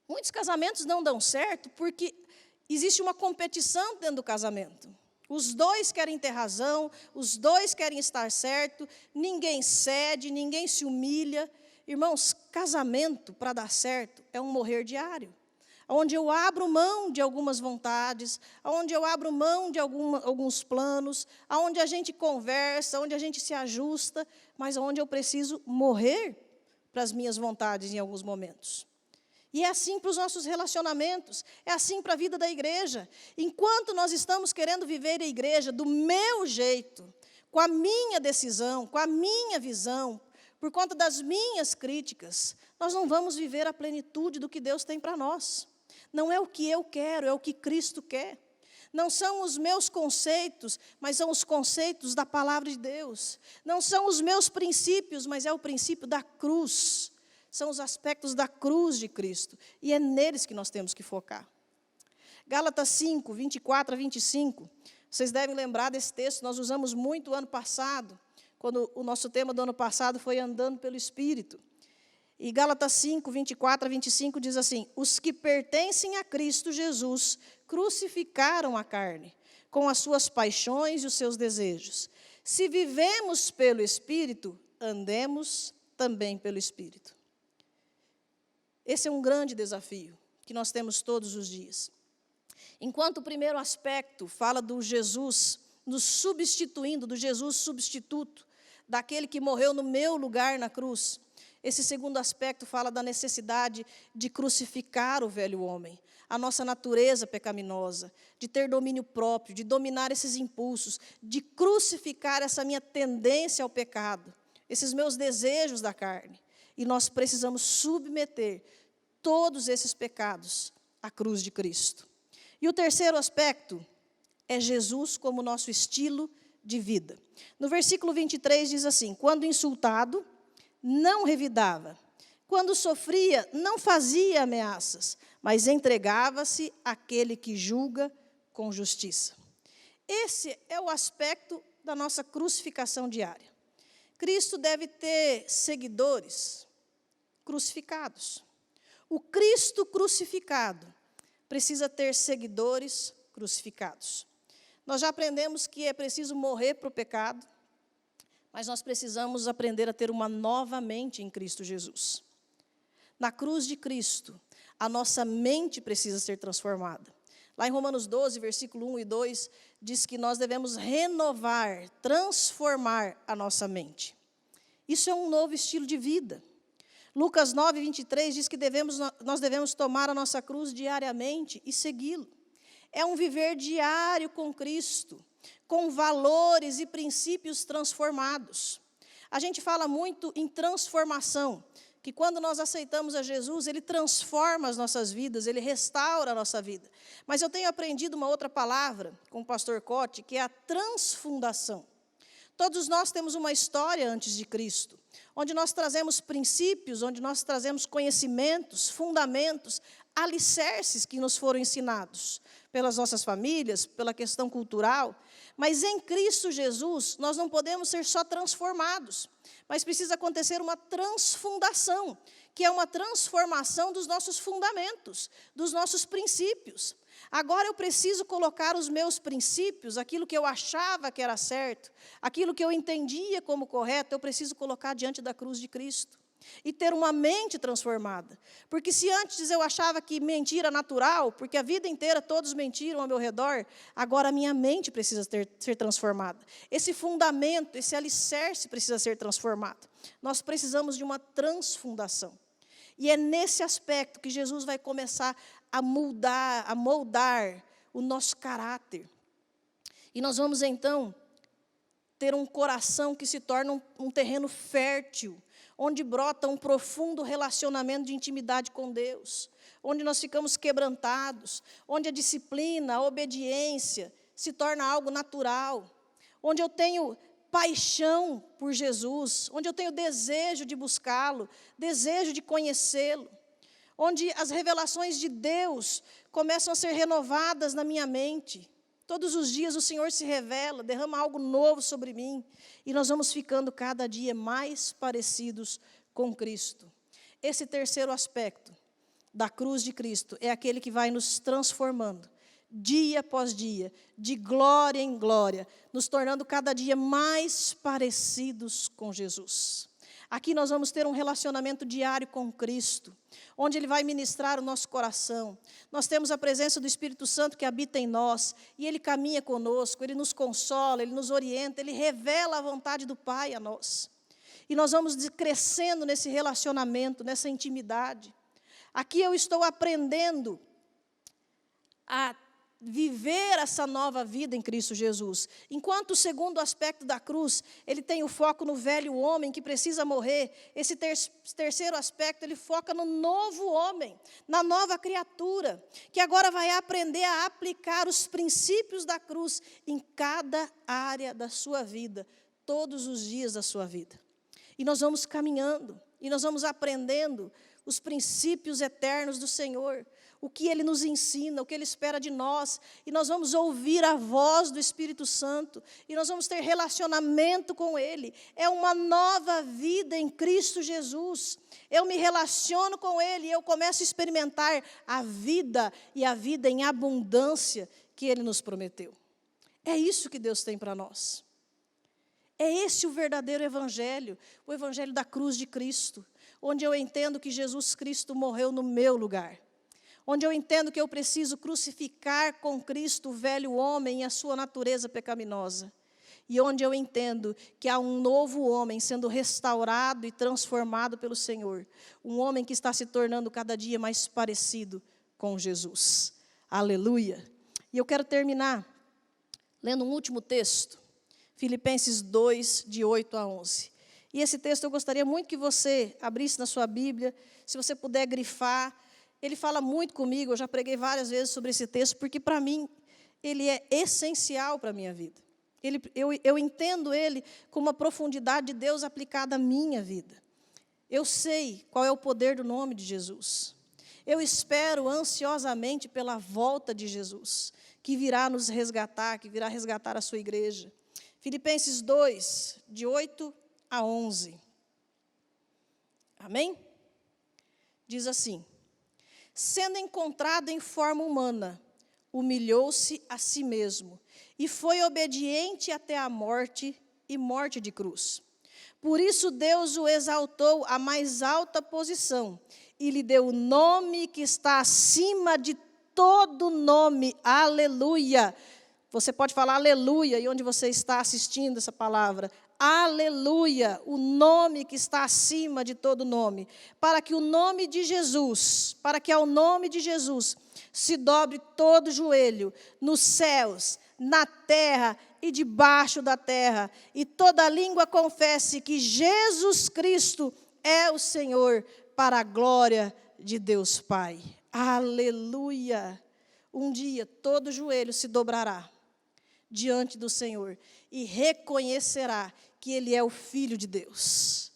Muitos casamentos não dão certo porque existe uma competição dentro do casamento. Os dois querem ter razão, os dois querem estar certo, ninguém cede, ninguém se humilha. Irmãos, casamento, para dar certo, é um morrer diário. Onde eu abro mão de algumas vontades, onde eu abro mão de alguns planos, onde a gente conversa, onde a gente se ajusta, mas onde eu preciso morrer para as minhas vontades em alguns momentos. E é assim para os nossos relacionamentos, é assim para a vida da igreja. Enquanto nós estamos querendo viver a igreja do meu jeito, com a minha decisão, com a minha visão, por conta das minhas críticas, nós não vamos viver a plenitude do que Deus tem para nós. Não é o que eu quero, é o que Cristo quer. Não são os meus conceitos, mas são os conceitos da palavra de Deus. Não são os meus princípios, mas é o princípio da cruz. São os aspectos da cruz de Cristo. E é neles que nós temos que focar. Gálatas 5, 24 a 25. Vocês devem lembrar desse texto, nós usamos muito o ano passado, quando o nosso tema do ano passado foi andando pelo Espírito. E Gálatas 5, 24 a 25 diz assim: os que pertencem a Cristo Jesus crucificaram a carne, com as suas paixões e os seus desejos. Se vivemos pelo Espírito, andemos também pelo Espírito. Esse é um grande desafio que nós temos todos os dias. Enquanto o primeiro aspecto fala do Jesus nos substituindo, do Jesus substituto, daquele que morreu no meu lugar na cruz, esse segundo aspecto fala da necessidade de crucificar o velho homem, a nossa natureza pecaminosa, de ter domínio próprio, de dominar esses impulsos, de crucificar essa minha tendência ao pecado, esses meus desejos da carne. E nós precisamos submeter todos esses pecados à cruz de Cristo. E o terceiro aspecto é Jesus como nosso estilo de vida. No versículo 23 diz assim: quando insultado, não revidava. Quando sofria, não fazia ameaças, mas entregava-se àquele que julga com justiça. Esse é o aspecto da nossa crucificação diária. Cristo deve ter seguidores crucificados. O Cristo crucificado precisa ter seguidores crucificados. Nós já aprendemos que é preciso morrer para o pecado, mas nós precisamos aprender a ter uma nova mente em Cristo Jesus. Na cruz de Cristo, a nossa mente precisa ser transformada. Lá em Romanos 12, versículo 1 e 2, diz que nós devemos renovar, transformar a nossa mente. Isso é um novo estilo de vida. Lucas 9, 23 diz que nós devemos tomar a nossa cruz diariamente e segui-lo. É um viver diário com Cristo, com valores e princípios transformados. A gente fala muito em transformação, que quando nós aceitamos a Jesus, Ele transforma as nossas vidas, Ele restaura a nossa vida. Mas eu tenho aprendido uma outra palavra com o pastor Cote, que é a transfundação. Todos nós temos uma história antes de Cristo, onde nós trazemos princípios, onde nós trazemos conhecimentos, fundamentos, alicerces que nos foram ensinados pelas nossas famílias, pela questão cultural. Mas em Cristo Jesus, nós não podemos ser só transformados, mas precisa acontecer uma transfundação, que é uma transformação dos nossos fundamentos, dos nossos princípios. Agora eu preciso colocar os meus princípios, aquilo que eu achava que era certo, aquilo que eu entendia como correto, eu preciso colocar diante da cruz de Cristo. E ter uma mente transformada. Porque se antes eu achava que mentira é natural, porque a vida inteira todos mentiram ao meu redor, agora a minha mente precisa ser transformada. Esse fundamento, esse alicerce precisa ser transformado. Nós precisamos de uma transfundação. E é nesse aspecto que Jesus vai começar a moldar o nosso caráter. E nós vamos então ter um coração que se torna um terreno fértil, onde brota um profundo relacionamento de intimidade com Deus, onde nós ficamos quebrantados, onde a disciplina, a obediência se torna algo natural, onde eu tenho paixão por Jesus, onde eu tenho desejo de buscá-lo, desejo de conhecê-lo, onde as revelações de Deus começam a ser renovadas na minha mente. Todos os dias o Senhor se revela, derrama algo novo sobre mim, e nós vamos ficando cada dia mais parecidos com Cristo. Esse terceiro aspecto da cruz de Cristo é aquele que vai nos transformando, dia após dia, de glória em glória, nos tornando cada dia mais parecidos com Jesus. Aqui nós vamos ter um relacionamento diário com Cristo, onde Ele vai ministrar o nosso coração. Nós temos a presença do Espírito Santo que habita em nós, e Ele caminha conosco, Ele nos consola, Ele nos orienta, Ele revela a vontade do Pai a nós. E nós vamos crescendo nesse relacionamento, nessa intimidade. Aqui eu estou aprendendo a viver essa nova vida em Cristo Jesus. Enquanto o segundo aspecto da cruz, ele tem o foco no velho homem que precisa morrer, esse terceiro aspecto, ele foca no novo homem, na nova criatura, que agora vai aprender a aplicar os princípios da cruz em cada área da sua vida, todos os dias da sua vida. E nós vamos caminhando, e nós vamos aprendendo os princípios eternos do Senhor, o que Ele nos ensina, o que Ele espera de nós, e nós vamos ouvir a voz do Espírito Santo, e nós vamos ter relacionamento com Ele. É uma nova vida em Cristo Jesus. Eu me relaciono com Ele, e eu começo a experimentar a vida, e a vida em abundância que Ele nos prometeu. É isso que Deus tem para nós. É esse o verdadeiro evangelho, o evangelho da cruz de Cristo, onde eu entendo que Jesus Cristo morreu no meu lugar, onde eu entendo que eu preciso crucificar com Cristo o velho homem e a sua natureza pecaminosa, e onde eu entendo que há um novo homem sendo restaurado e transformado pelo Senhor, um homem que está se tornando cada dia mais parecido com Jesus. Aleluia! E eu quero terminar lendo um último texto, Filipenses 2, de 8 a 11. E esse texto eu gostaria muito que você abrisse na sua Bíblia, se você puder grifar. Ele fala muito comigo, eu já preguei várias vezes sobre esse texto, porque para mim ele é essencial para a minha vida. Eu entendo ele como uma profundidade de Deus aplicada à minha vida. Eu sei qual é o poder do nome de Jesus. Eu espero ansiosamente pela volta de Jesus, que virá nos resgatar, que virá resgatar a sua igreja. Filipenses 2, de 8 a 11. Amém? Diz assim: sendo encontrado em forma humana, humilhou-se a si mesmo, e foi obediente até a morte, e morte de cruz. Por isso Deus o exaltou à mais alta posição, e lhe deu o nome que está acima de todo nome. Aleluia! Você pode falar aleluia, e onde você está assistindo essa palavra. Aleluia, o nome que está acima de todo nome. Para que ao nome de Jesus se dobre todo joelho, nos céus, na terra e debaixo da terra, e toda língua confesse que Jesus Cristo é o Senhor, para a glória de Deus Pai. Aleluia! Um dia todo joelho se dobrará diante do Senhor e reconhecerá que Ele é o Filho de Deus.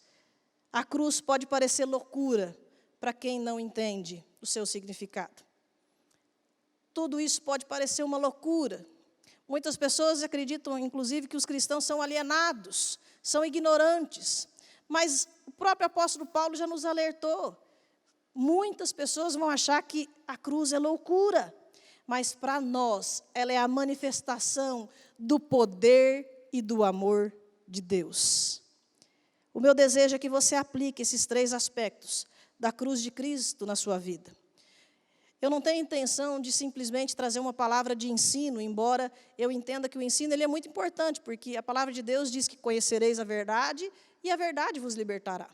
A cruz pode parecer loucura para quem não entende o seu significado. Tudo isso pode parecer uma loucura. Muitas pessoas acreditam, inclusive, que os cristãos são alienados, são ignorantes. Mas o próprio apóstolo Paulo já nos alertou. Muitas pessoas vão achar que a cruz é loucura. Mas para nós, ela é a manifestação do poder e do amor de Deus. O meu desejo é que você aplique esses 3 aspectos da cruz de Cristo na sua vida. Eu não tenho intenção de simplesmente trazer uma palavra de ensino, embora eu entenda que o ensino ele é muito importante, porque a palavra de Deus diz que conhecereis a verdade e a verdade vos libertará.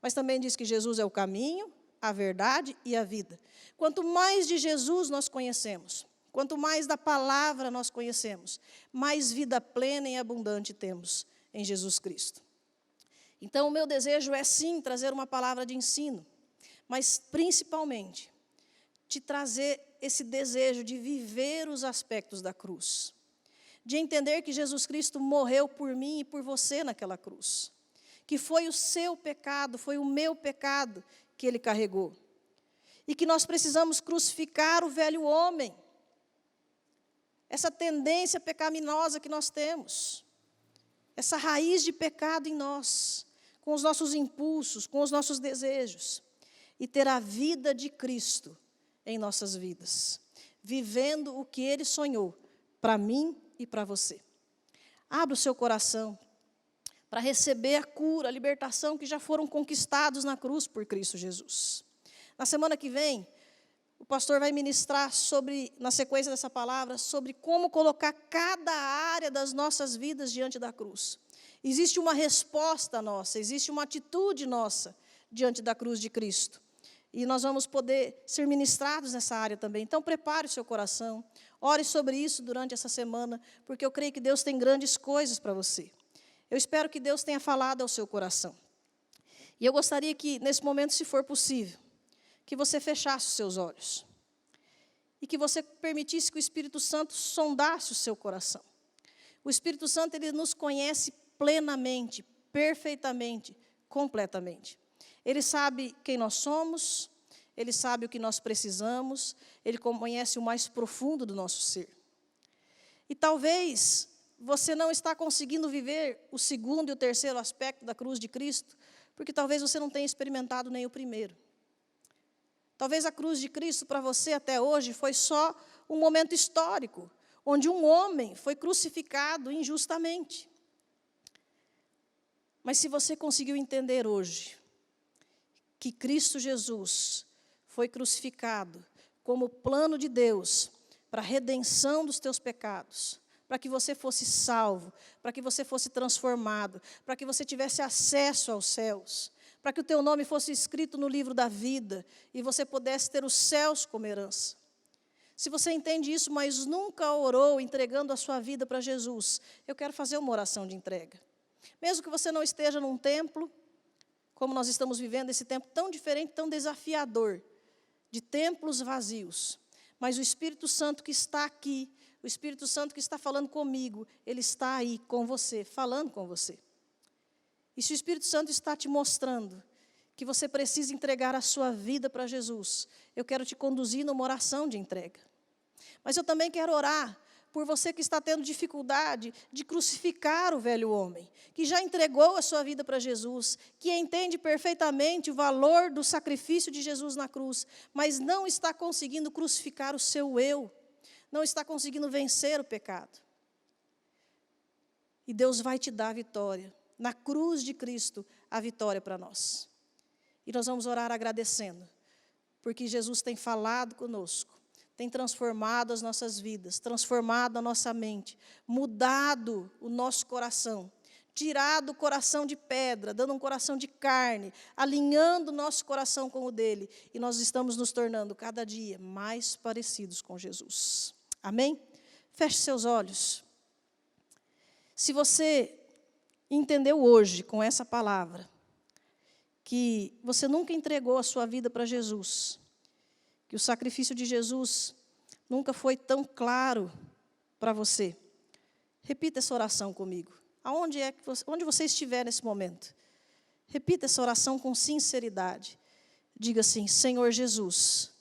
Mas também diz que Jesus é o caminho, a verdade e a vida. Quanto mais de Jesus nós conhecemos, quanto mais da palavra nós conhecemos, mais vida plena e abundante temos em Jesus Cristo. Então, o meu desejo é sim trazer uma palavra de ensino, mas principalmente te trazer esse desejo de viver os aspectos da cruz, de entender que Jesus Cristo morreu por mim e por você naquela cruz, que foi o seu pecado, foi o meu pecado que Ele carregou. E que nós precisamos crucificar o velho homem, essa tendência pecaminosa que nós temos, essa raiz de pecado em nós, com os nossos impulsos, com os nossos desejos, e ter a vida de Cristo em nossas vidas, vivendo o que Ele sonhou para mim e para você. Abra o seu coração para receber a cura, a libertação que já foram conquistados na cruz por Cristo Jesus. Na semana que vem, o pastor vai ministrar sobre, na sequência dessa palavra, sobre como colocar cada área das nossas vidas diante da cruz. Existe uma resposta nossa, existe uma atitude nossa diante da cruz de Cristo. E nós vamos poder ser ministrados nessa área também. Então, prepare o seu coração, Ore sobre isso durante essa semana, porque eu creio que Deus tem grandes coisas para você. Eu espero que Deus tenha falado ao seu coração. E eu gostaria que, nesse momento, se for possível, que você fechasse os seus olhos. E que você permitisse que o Espírito Santo sondasse o seu coração. O Espírito Santo, ele nos conhece plenamente, perfeitamente, completamente. Ele sabe quem nós somos, ele sabe o que nós precisamos, ele conhece o mais profundo do nosso ser. E talvez você não está conseguindo viver o segundo e o terceiro aspecto da cruz de Cristo, porque talvez você não tenha experimentado nem o primeiro. Talvez a cruz de Cristo para você até hoje foi só um momento histórico, onde um homem foi crucificado injustamente. Mas se você conseguiu entender hoje que Cristo Jesus foi crucificado como plano de Deus para a redenção dos teus pecados, para que você fosse salvo, para que você fosse transformado, para que você tivesse acesso aos céus, para que o teu nome fosse escrito no livro da vida e você pudesse ter os céus como herança. Se você entende isso, mas nunca orou entregando a sua vida para Jesus, eu quero fazer uma oração de entrega. Mesmo que você não esteja num templo, como nós estamos vivendo esse tempo tão diferente, tão desafiador, de templos vazios, mas o Espírito Santo que está aqui, o Espírito Santo que está falando comigo, ele está aí com você, falando com você. E se o Espírito Santo está te mostrando que você precisa entregar a sua vida para Jesus, eu quero te conduzir numa oração de entrega. Mas eu também quero orar por você que está tendo dificuldade de crucificar o velho homem, que já entregou a sua vida para Jesus, que entende perfeitamente o valor do sacrifício de Jesus na cruz, mas não está conseguindo crucificar o seu eu, não está conseguindo vencer o pecado. E Deus vai te dar a vitória. Na cruz de Cristo, a vitória para nós. E nós vamos orar agradecendo, porque Jesus tem falado conosco, tem transformado as nossas vidas, transformado a nossa mente, mudado o nosso coração, tirado o coração de pedra, dando um coração de carne, alinhando o nosso coração com o dele, e nós estamos nos tornando cada dia mais parecidos com Jesus. Amém? Feche seus olhos. Se você entendeu hoje, com essa palavra, que você nunca entregou a sua vida para Jesus, que o sacrifício de Jesus nunca foi tão claro para você, repita essa oração comigo. Onde você estiver nesse momento, repita essa oração com sinceridade. Diga assim: Senhor Jesus,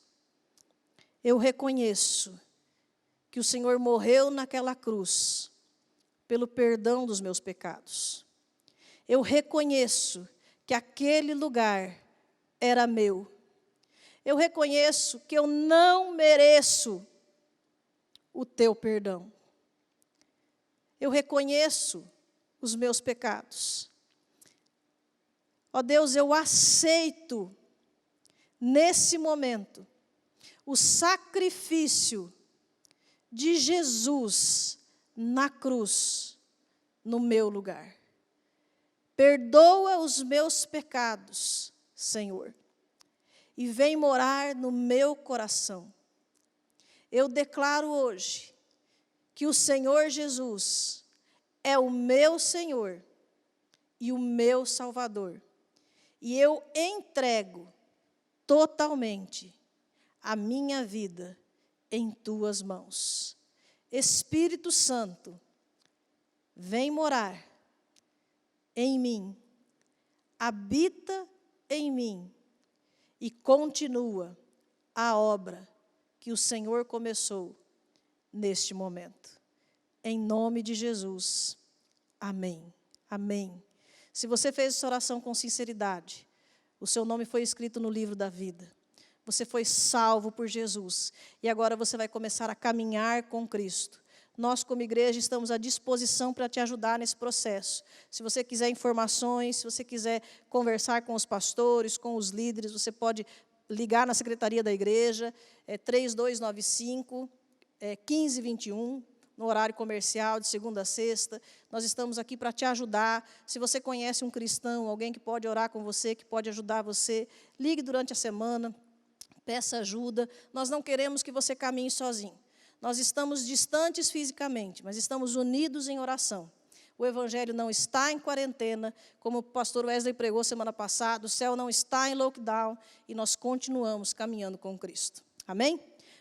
eu reconheço que o Senhor morreu naquela cruz pelo perdão dos meus pecados. Eu reconheço que aquele lugar era meu. Eu reconheço que eu não mereço o teu perdão. Eu reconheço os meus pecados. Ó Deus, eu aceito, nesse momento, o sacrifício de Jesus na cruz, no meu lugar. Perdoa os meus pecados, Senhor, e vem morar no meu coração. Eu declaro hoje que o Senhor Jesus é o meu Senhor e o meu Salvador. E eu entrego totalmente a minha vida em tuas mãos. Espírito Santo, vem morar em mim, habita em mim e continua a obra que o Senhor começou neste momento. Em nome de Jesus. Amém. Amém. Se você fez essa oração com sinceridade, o seu nome foi escrito no livro da vida. Você foi salvo por Jesus. E agora você vai começar a caminhar com Cristo. Nós, como igreja, estamos à disposição para te ajudar nesse processo. Se você quiser informações, se você quiser conversar com os pastores, com os líderes, você pode ligar na secretaria da igreja, 3295-1521, no horário comercial, de segunda a sexta. Nós estamos aqui para te ajudar. Se você conhece um cristão, alguém que pode orar com você, que pode ajudar você, ligue durante a semana, peça ajuda. Nós não queremos que você caminhe sozinho. Nós estamos distantes fisicamente, mas estamos unidos em oração. O Evangelho não está em quarentena, como o pastor Wesley pregou semana passada, o céu não está em lockdown, e nós continuamos caminhando com Cristo. Amém?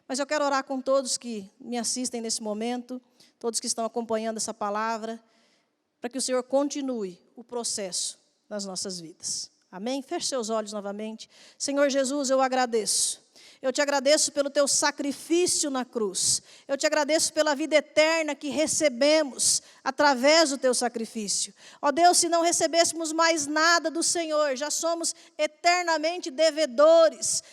Mas eu quero orar com todos que me assistem nesse momento, todos que estão acompanhando essa palavra, para que o Senhor continue o processo nas nossas vidas. Amém? Feche seus olhos novamente. Senhor Jesus, eu agradeço. Eu te agradeço pelo teu sacrifício na cruz. Eu te agradeço pela vida eterna que recebemos através do teu sacrifício. Ó Deus, se não recebêssemos mais nada do Senhor, já somos eternamente devedores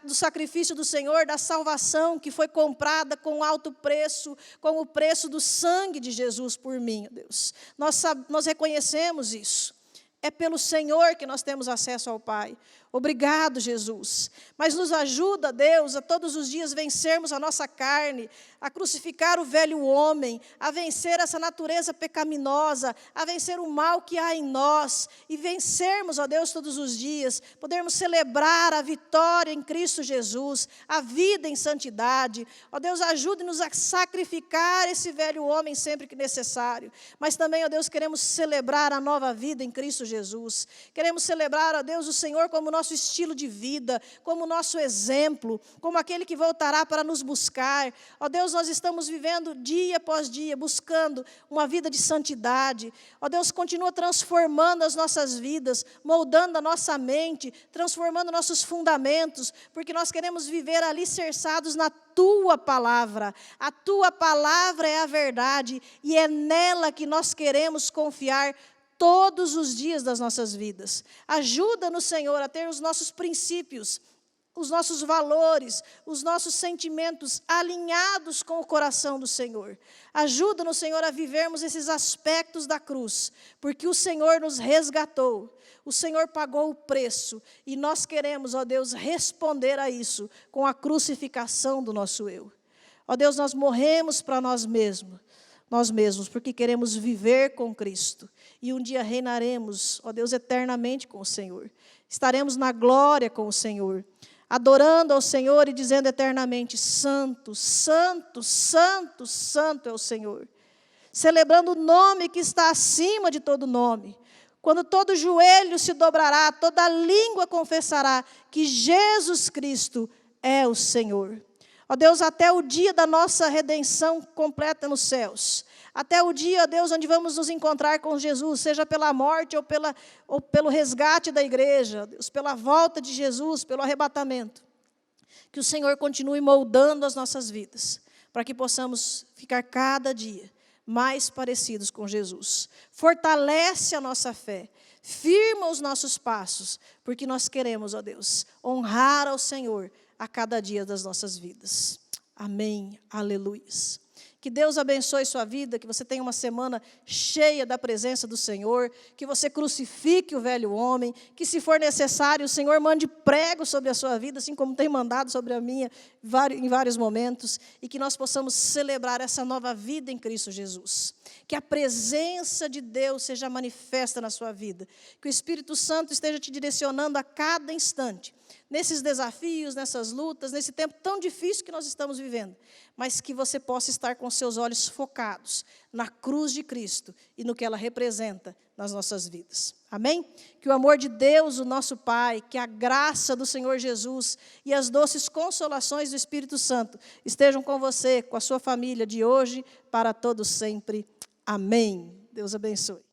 do sacrifício do Senhor, da salvação que foi comprada com alto preço, com o preço do sangue de Jesus por mim, ó Deus. Nós reconhecemos isso. É pelo Senhor que nós temos acesso ao Pai. Obrigado, Jesus. Mas nos ajuda, Deus, a todos os dias vencermos a nossa carne, a crucificar o velho homem, a vencer essa natureza pecaminosa, a vencer o mal que há em nós e vencermos, ó Deus, todos os dias, podermos celebrar a vitória em Cristo Jesus, a vida em santidade. Ó Deus, ajude-nos a sacrificar esse velho homem sempre que necessário. Mas também, ó Deus, queremos celebrar a nova vida em Cristo Jesus. Queremos celebrar, ó Deus, o Senhor como nosso estilo de vida, como nosso exemplo, como aquele que voltará para nos buscar. Ó Deus, nós estamos vivendo dia após dia, buscando uma vida de santidade. Ó Deus, continua transformando as nossas vidas, moldando a nossa mente, transformando nossos fundamentos, porque nós queremos viver alicerçados na Tua palavra. A Tua palavra é a verdade e é nela que nós queremos confiar todos os dias das nossas vidas. Ajuda-nos, Senhor, a ter os nossos princípios, os nossos valores, os nossos sentimentos alinhados com o coração do Senhor. Ajuda-nos, Senhor, a vivermos esses aspectos da cruz, porque o Senhor nos resgatou, o Senhor pagou o preço, e nós queremos, ó Deus, responder a isso com a crucificação do nosso eu. Ó Deus, nós morremos para nós mesmos, porque queremos viver com Cristo. E um dia reinaremos, ó Deus, eternamente com o Senhor. Estaremos na glória com o Senhor, adorando ao Senhor e dizendo eternamente: Santo, Santo, Santo, Santo é o Senhor. Celebrando o nome que está acima de todo nome. Quando todo joelho se dobrará, toda língua confessará que Jesus Cristo é o Senhor. Ó Deus, até o dia da nossa redenção completa nos céus, até o dia, ó Deus, onde vamos nos encontrar com Jesus, seja pela morte ou pelo resgate da igreja, Deus, pela volta de Jesus, pelo arrebatamento, que o Senhor continue moldando as nossas vidas, para que possamos ficar cada dia mais parecidos com Jesus. Fortalece a nossa fé, firma os nossos passos, porque nós queremos, ó Deus, honrar ao Senhor a cada dia das nossas vidas. Amém. Aleluia. Que Deus abençoe sua vida, que você tenha uma semana cheia da presença do Senhor, que você crucifique o velho homem, que se for necessário o Senhor mande prego sobre a sua vida, assim como tem mandado sobre a minha em vários momentos, e que nós possamos celebrar essa nova vida em Cristo Jesus. Que a presença de Deus seja manifesta na sua vida, que o Espírito Santo esteja te direcionando a cada instante, nesses desafios, nessas lutas, nesse tempo tão difícil que nós estamos vivendo, mas que você possa estar com seus olhos focados na cruz de Cristo e no que ela representa nas nossas vidas. Amém? Que o amor de Deus, o nosso Pai, que a graça do Senhor Jesus e as doces consolações do Espírito Santo estejam com você, com a sua família de hoje, para todos sempre. Amém. Deus abençoe.